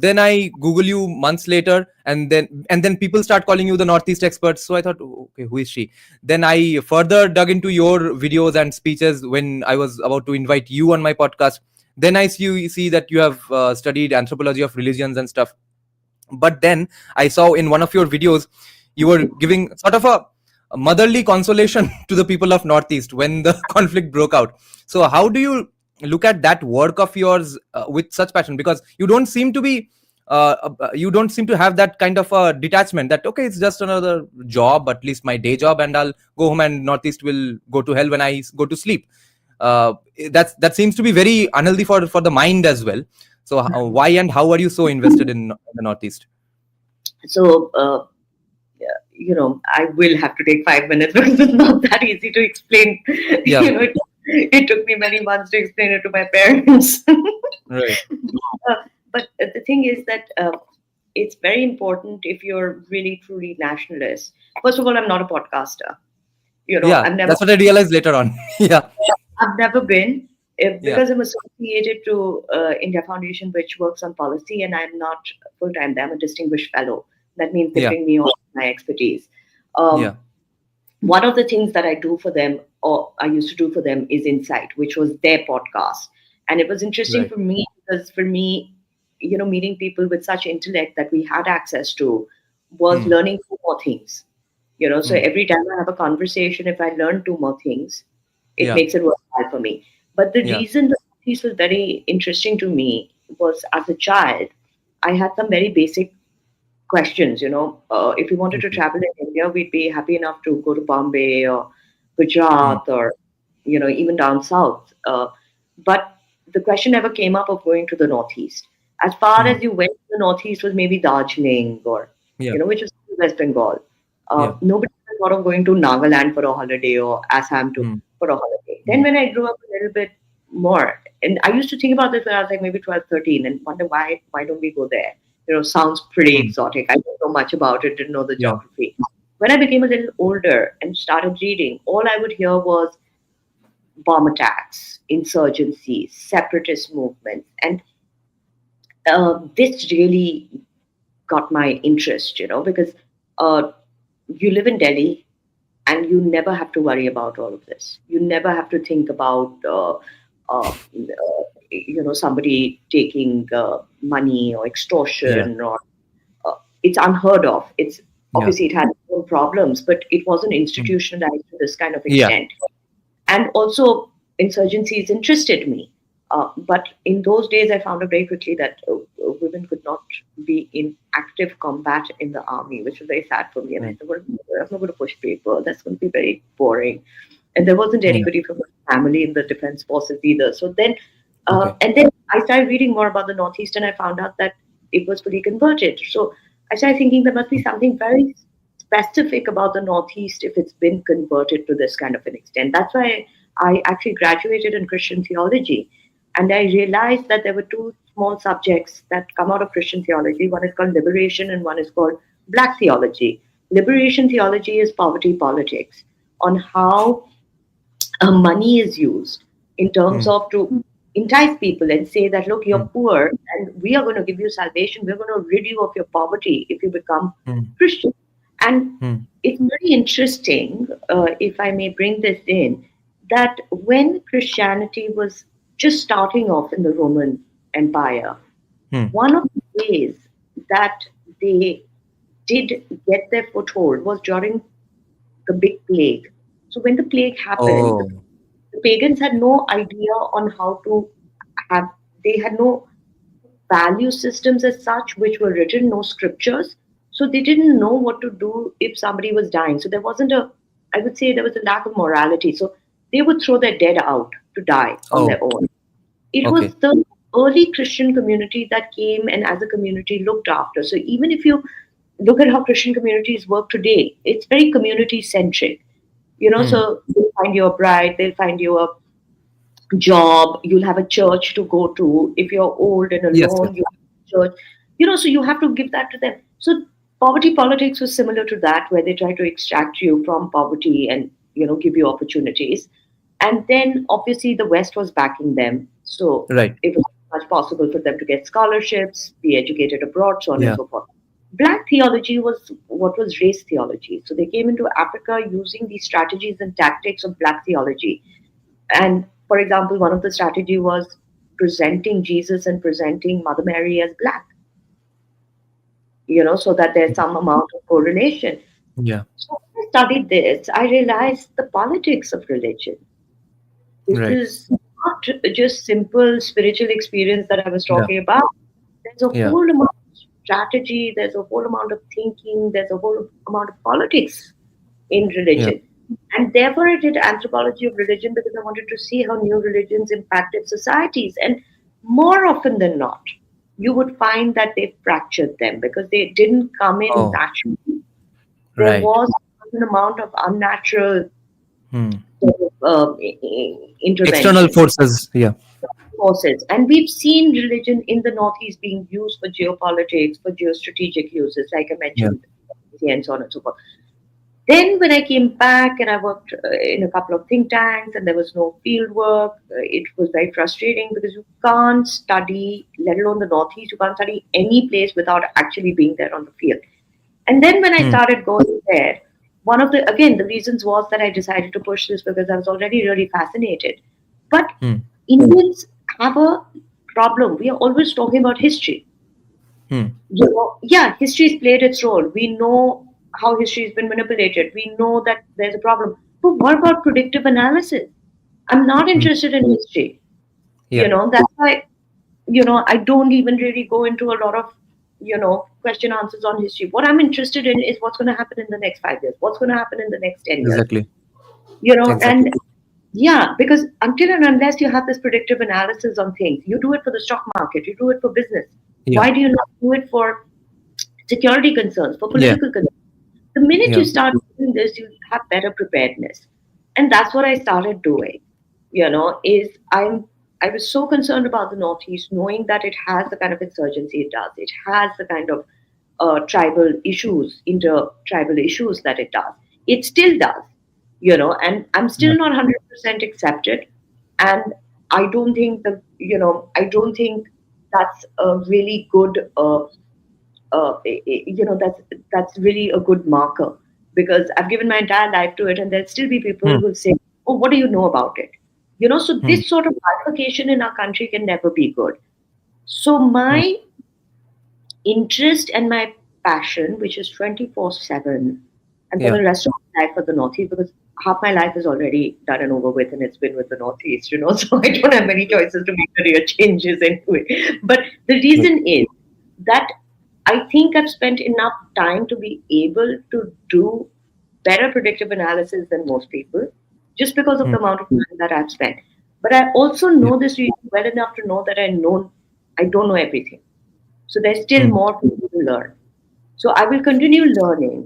Then I Google you months later, and then people start calling you the Northeast expert. So I thought, okay, who is she? Then I further dug into your videos and speeches when I was about to invite you on my podcast. Then I see that you have studied anthropology of religions and stuff. But then I saw in one of your videos you were giving sort of a motherly consolation to the people of Northeast when the conflict broke out. So how do you look at that work of yours with such passion, because you don't seem to have that kind of a detachment that, okay, it's just another job, at least my day job, and I'll go home and Northeast will go to hell when I go to sleep. That seems to be very unhealthy for the mind as well. So why and how are you so invested in the Northeast? So, I will have to take 5 minutes because it's not that easy to explain. Yeah. It took me many months to explain it to my parents. Right. But the thing is that it's very important if you're really truly nationalist. First of all, I'm not a podcaster. Yeah, that's what I realized later on. Yeah. I've never been, Yeah. because I'm associated to India Foundation, which works on policy, and I'm not full time there. I'm a distinguished fellow. That means they Yeah. bring me on my expertise. Um, Yeah. One of the things that I do for them, or I used to do for them, is Insight, which was their podcast. And it was interesting Right. for me because for me, meeting people with such intellect that we had access to was Hmm. learning two more things. So Hmm. every time I have a conversation, if I learn two more things, it Yeah. makes it worthwhile for me. But the Yeah. reason the piece was very interesting to me was as a child, I had some very basic questions. If we wanted to Okay. travel in India, we'd be happy enough to go to Bombay or Hmm. Gujarat or even down south. But the question never came up of going to the northeast. As far Hmm. as you went to the northeast was maybe Darjeeling or Yeah. which is West Bengal. Yeah. Nobody ever thought of going to Nagaland for a holiday or Assam Hmm. for a holiday. Then Hmm. when I grew up a little bit more, and I used to think about this when I was like maybe 12, 13, and wonder why don't we go there? Sounds pretty Hmm. exotic. I didn't know much about it, didn't know the Yeah. geography. When I became a little older and started reading, all I would hear was bomb attacks, insurgencies, separatist movements, and this really got my interest, because uh, you live in Delhi and you never have to worry about all of this. You never have to think about somebody taking money or Yeah. extortion or it's unheard of. It's Yeah. obviously it had its own problems, but it wasn't Hmm. institutionalized to this kind of Yeah. extent. And also, insurgencies interested me. But in those days, I found out very quickly that women could not be in active combat in the army, which was very sad for me. And I Right. said, well, I'm not going to push paper. That's going to be very boring. And there wasn't Yeah. anybody from my family in the defense forces either. So then, Okay. and then I started reading more about the Northeast, and I found out that it was fully converted. So I started thinking there must be something very specific about the Northeast if it's been converted to this kind of an extent. That's why I actually graduated in Christian theology. And I realized that there were two small subjects that come out of Christian theology. One is called liberation, and one is called black theology. Liberation theology is poverty politics, on how money is used in terms Hmm. of to entice people and say that, look, you're Hmm. poor and we are going to give you salvation. We're going to rid you of your poverty if you become Hmm. Christian. And Hmm. it's very interesting, if I may bring this in, that when Christianity was just starting off in the Roman Empire, Hmm. one of the ways that they did get their foothold was during the big plague. So when the plague happened, Oh. the pagans had no idea on how to have, they had no value systems as such which were written, no scriptures. So they didn't know what to do if somebody was dying. So there wasn't a, I would say there was a lack of morality. So they would throw their dead out to die on Oh. their own. It was Okay. the early Christian community that came and as a community looked after. So even if you look at how Christian communities work today, it's very community centric. Hmm. So they'll find you a bride, they'll find you a job, you'll have a church to go to. If you're old and Yes. Yes. alone, you have a church. So you have to give that to them. So poverty politics was similar to that, where they try to extract you from poverty and give you opportunities. And then obviously the West was backing them, so Right. it was much possible for them to get scholarships, be educated abroad, so on and Yeah. so forth. Black theology was what was race theology. So they came into Africa using these strategies and tactics of black theology. And for example, one of the strategy was presenting Jesus and presenting Mother Mary as black, so that there's some amount of correlation. Yeah. So when I studied this, I realized the politics of religion. This Right. is not just simple spiritual experience that I was Yeah. talking about. There's a Yeah. whole amount of strategy, there's a whole amount of thinking, there's a whole amount of politics in Yeah. religion. And therefore, I did anthropology of religion because I wanted to see how new religions impacted societies. And more often than not, you would find that they fractured them because they didn't come in Oh, naturally. There right. was an amount of unnatural Hmm. External intervention forces. Yeah. forces. And we've seen religion in the Northeast being used for geopolitics, for geostrategic uses, like I Yeah. mentioned, and so on and so forth. Then, when I came back and I worked in a couple of think tanks and there was no field work, it was very frustrating because you can't study, let alone the Northeast, you can't study any place without actually being there on the field. And then, when I Hmm. started going there, one of the reasons was that I decided to push this because I was already really fascinated. But Hmm. Indians have a problem. We are always talking about history. Hmm. Yeah, history's played its role. We know how history has been manipulated. We know that there's a problem. But what about predictive analysis? I'm not Hmm. interested in history. Yeah. That's why, I don't even really go into a lot of, question answers on history. What I'm interested in is what's going to happen in the next 5 years, what's going to happen in the next 10 years, Exactly. and Exactly. yeah, because until and unless you have this predictive analysis on things, you do it for the stock market, you do it for business. Yeah. Why do you not do it for security concerns, for Yeah. political concerns? The minute you Yeah. start doing this, you have better preparedness. And that's what I started doing. Is I was so concerned about the Northeast, knowing that it has the kind of insurgency it does. It has the kind of tribal issues, inter-tribal issues that it does. It still does, and I'm Yeah. still not 100% accepted. And I don't think that's a really good that's really a good marker because I've given my entire life to it, and there'll still be people Hmm. who say, "Oh, what do you know about it?" So Hmm. this sort of bifurcation in our country can never be good. So Hmm. my interest and my passion, which is 24/7, and for Yeah. the rest of my life for the Northeast, because half my life is already done and over with, and it's been with the Northeast, so I don't have many choices to make career changes anyway. But the reason is that I think I've spent enough time to be able to do better predictive analysis than most people, just because of Hmm. the amount of time that I've spent. But I also Yeah. know this region well enough to know that I don't know everything. So there's still Hmm. more for me to learn. So I will continue learning.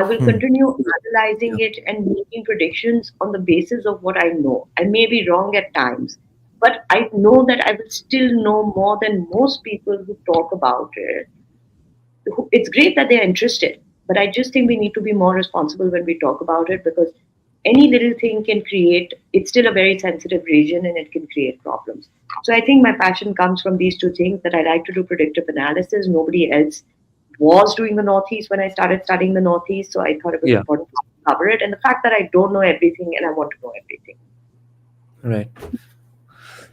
I will Hmm. continue analyzing Yeah. it and making predictions on the basis of what I know. I may be wrong at times, but I know that I will still know more than most people who talk about it. It's great that they're interested, but I just think we need to be more responsible when we talk about it because any little thing can create, it's still a very sensitive region and it can create problems. So I think my passion comes from these two things that I like to do predictive analysis. Nobody else was doing the Northeast when I started studying the Northeast, so I thought it was Yeah. important to cover it. And the fact that I don't know everything and I want to know everything. Right.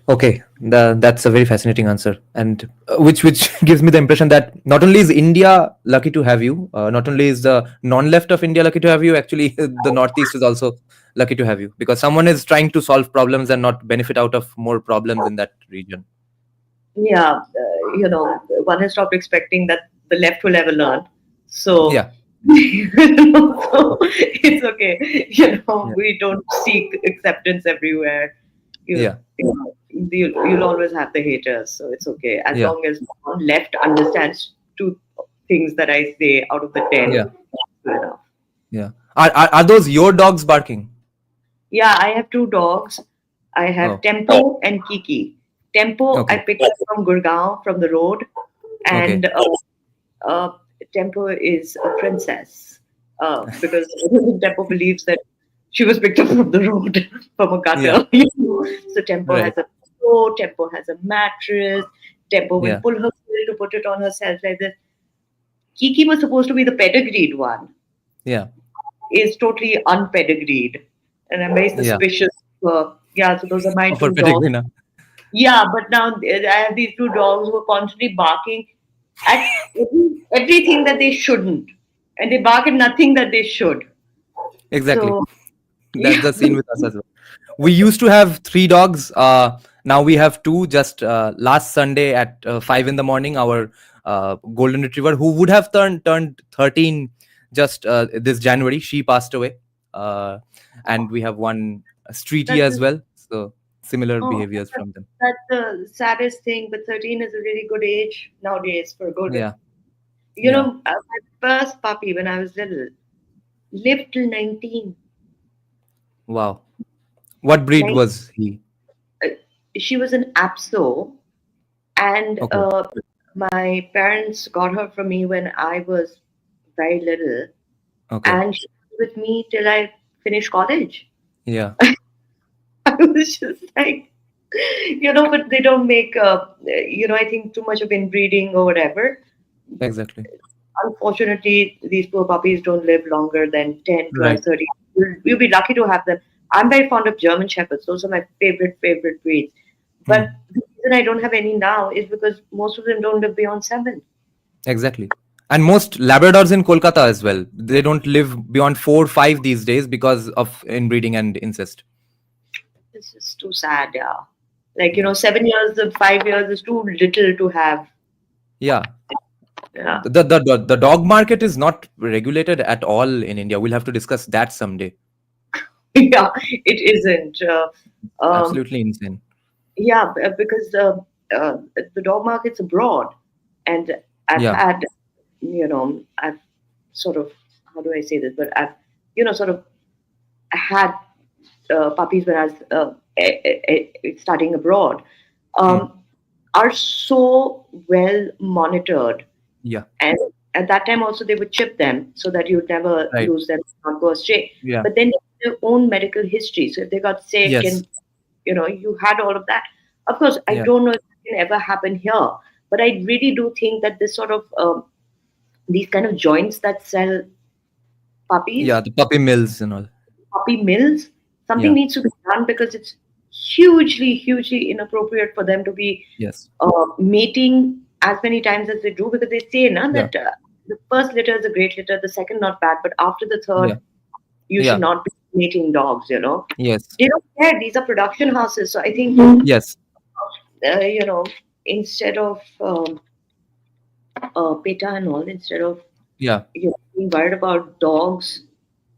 Okay, that's a very fascinating answer, and which gives me the impression that not only is India lucky to have you, not only is the non-left of India lucky to have you, actually the Northeast is also lucky to have you because someone is trying to solve problems and not benefit out of more problems in that region. Yeah, one has stopped expecting that the left will ever learn. So, Yeah, so it's okay. yeah, We don't seek acceptance everywhere. yeah, You'll always have the haters, so it's okay. As yeah, long as one left understands two things that I say out of the 10, yeah, that's good enough. yeah. Are those your dogs barking? Yeah, I have two dogs. I have Oh, Tempo and Kiki. Tempo I okay, picked up from Gurgaon from the road, okay, and uh, Tempo is a princess because Tempo believes that she was picked up from the road from a yeah, gutter. So Tempo has right, a pillow, Tempo has a mattress, Tempo will yeah, pull her pill to put it on herself like this. Kiki was supposed to be the pedigreed one, yeah, is totally unpedigreed, and I'm very yeah. suspicious. Yeah, so those are my For two dogs. Pellegrina. Yeah, but now I have these two dogs who are constantly barking at everything that they shouldn't, and they bark at nothing that they should. Exactly. So That's the scene with us as well. We used to have 3 dogs. Now we have 2. Just last Sunday at 5 in the morning, our golden retriever, who would have turned 13 just this January, she passed away. And we have one streety That's as well. So similar oh, behaviors from them. that's the saddest thing. But 13 is a really good age nowadays for golden. Yeah. You Yeah. know, my first puppy when I was little lived till 19. Wow. What breed Like, was he? she was an Apso, and Okay. my parents got her from me when I was very little, Okay. and she was with me till I finished college. Yeah. I was just like, but they don't make, I think too much of inbreeding or whatever. Exactly. Unfortunately, these poor puppies don't live longer than 10, 12, Right. 13. You'll be lucky to have them. I'm very fond of German Shepherds. Those are my favorite breeds. But the reason I don't have any now is because most of them don't live beyond 7. Exactly. And most Labradors in Kolkata as well. They don't live beyond 4, 5 these days because of inbreeding and incest. This is too sad, yeah. Like, 7 years and 5 years is too little to have. Yeah. Yeah. The dog market is not regulated at all in India. We'll have to discuss that someday. Yeah, it isn't. Absolutely insane. Yeah, because the dog market's abroad, and I've Yeah. had, I've sort of, how do I say this? But I've, sort of had puppies when I was studying abroad, are so well monitored. Yeah. And at that time also they would chip them so that you'd never Right. lose them, not go astray. Yeah. But then they have their own medical history. So if they got sick Yes. and you had all of that. Of course, I Yeah. don't know if it can ever happen here, but I really do think that this sort of these kind of joints that sell puppies, Yeah. The puppy mills and all. puppy mills, something Yeah. needs to be done because it's hugely inappropriate for them to be Yes. mating as many times as they do, because they say Yeah. that the first litter is a great litter, the second not bad, but after the third, Yeah. you Yeah. should not be mating dogs. Yes. They don't care. These are production houses, so I think Yes. instead of PETA and all, instead of Yeah. being worried about dogs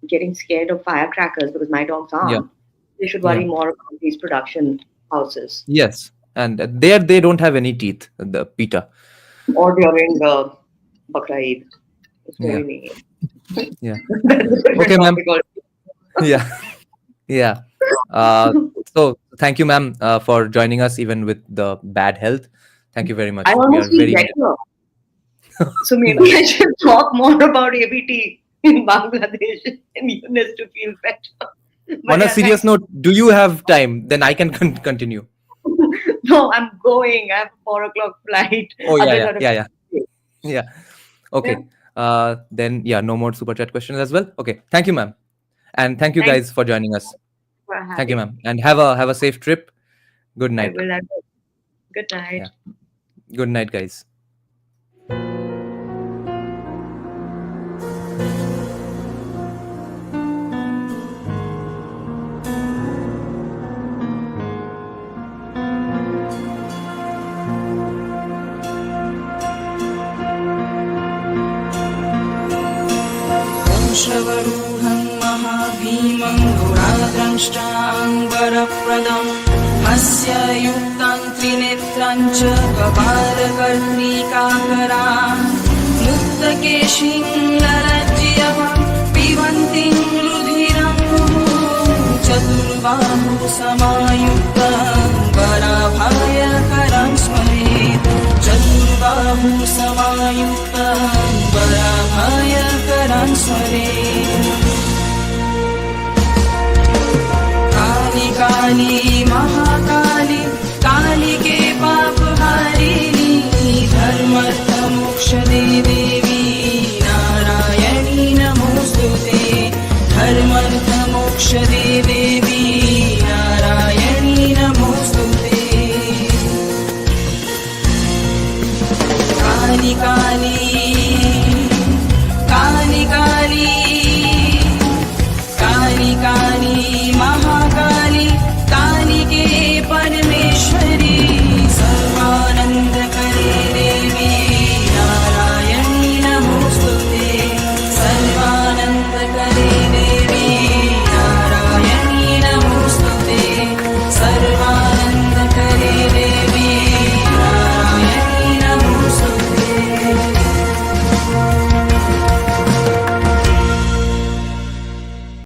getting scared of firecrackers, because my dogs aren't, Yeah. they should worry Yeah. more about these production houses. Yes. And there they don't have any teeth, the PETA. Or during Bakra Eid. It's Yeah. very mean. Yeah. That's a different Okay, ma'am. topic altogether. Yeah. Yeah. So thank you, ma'am, for joining us even with the bad health. Thank you very much. I We almost are feel very better. So maybe I should talk more about ABT in Bangladesh and Yunus to feel better. But on a yeah, serious note, do you have time? Then I can continue. no, I'm going. I have a 4 o'clock flight. Oh, Others yeah. are- Yeah. Okay. Then no more super chat questions as well. Okay. Thank you, ma'am. And thank you Thank guys for joining us. for Thank you, having ma'am. And have a safe trip. Good me. I night. will. Good night. Yeah. Good night, guys. वंशवरूढं महाभीमं गुणाद्रष्टाङ्गरप्रदं हस्य युक्तं त्रिनेत्रं च कपालकर्णिकाकरां मुक्तकेशीं ललज्जयः पिबन्तीं रुधिरं चतुर्बाहु समायुक्तं वराभयकरं स्मरेत् चतुर्बाहु समायुक्तं वराभयकरं स्मरेत् काली काली महाकाली कालिके पापहारिणी धर्मर्थमोक्षदे देवी नारायणी नमोऽस्तुते धर्मर्थमोक्षदे देवी नारायणी नमोऽस्तुते कालिका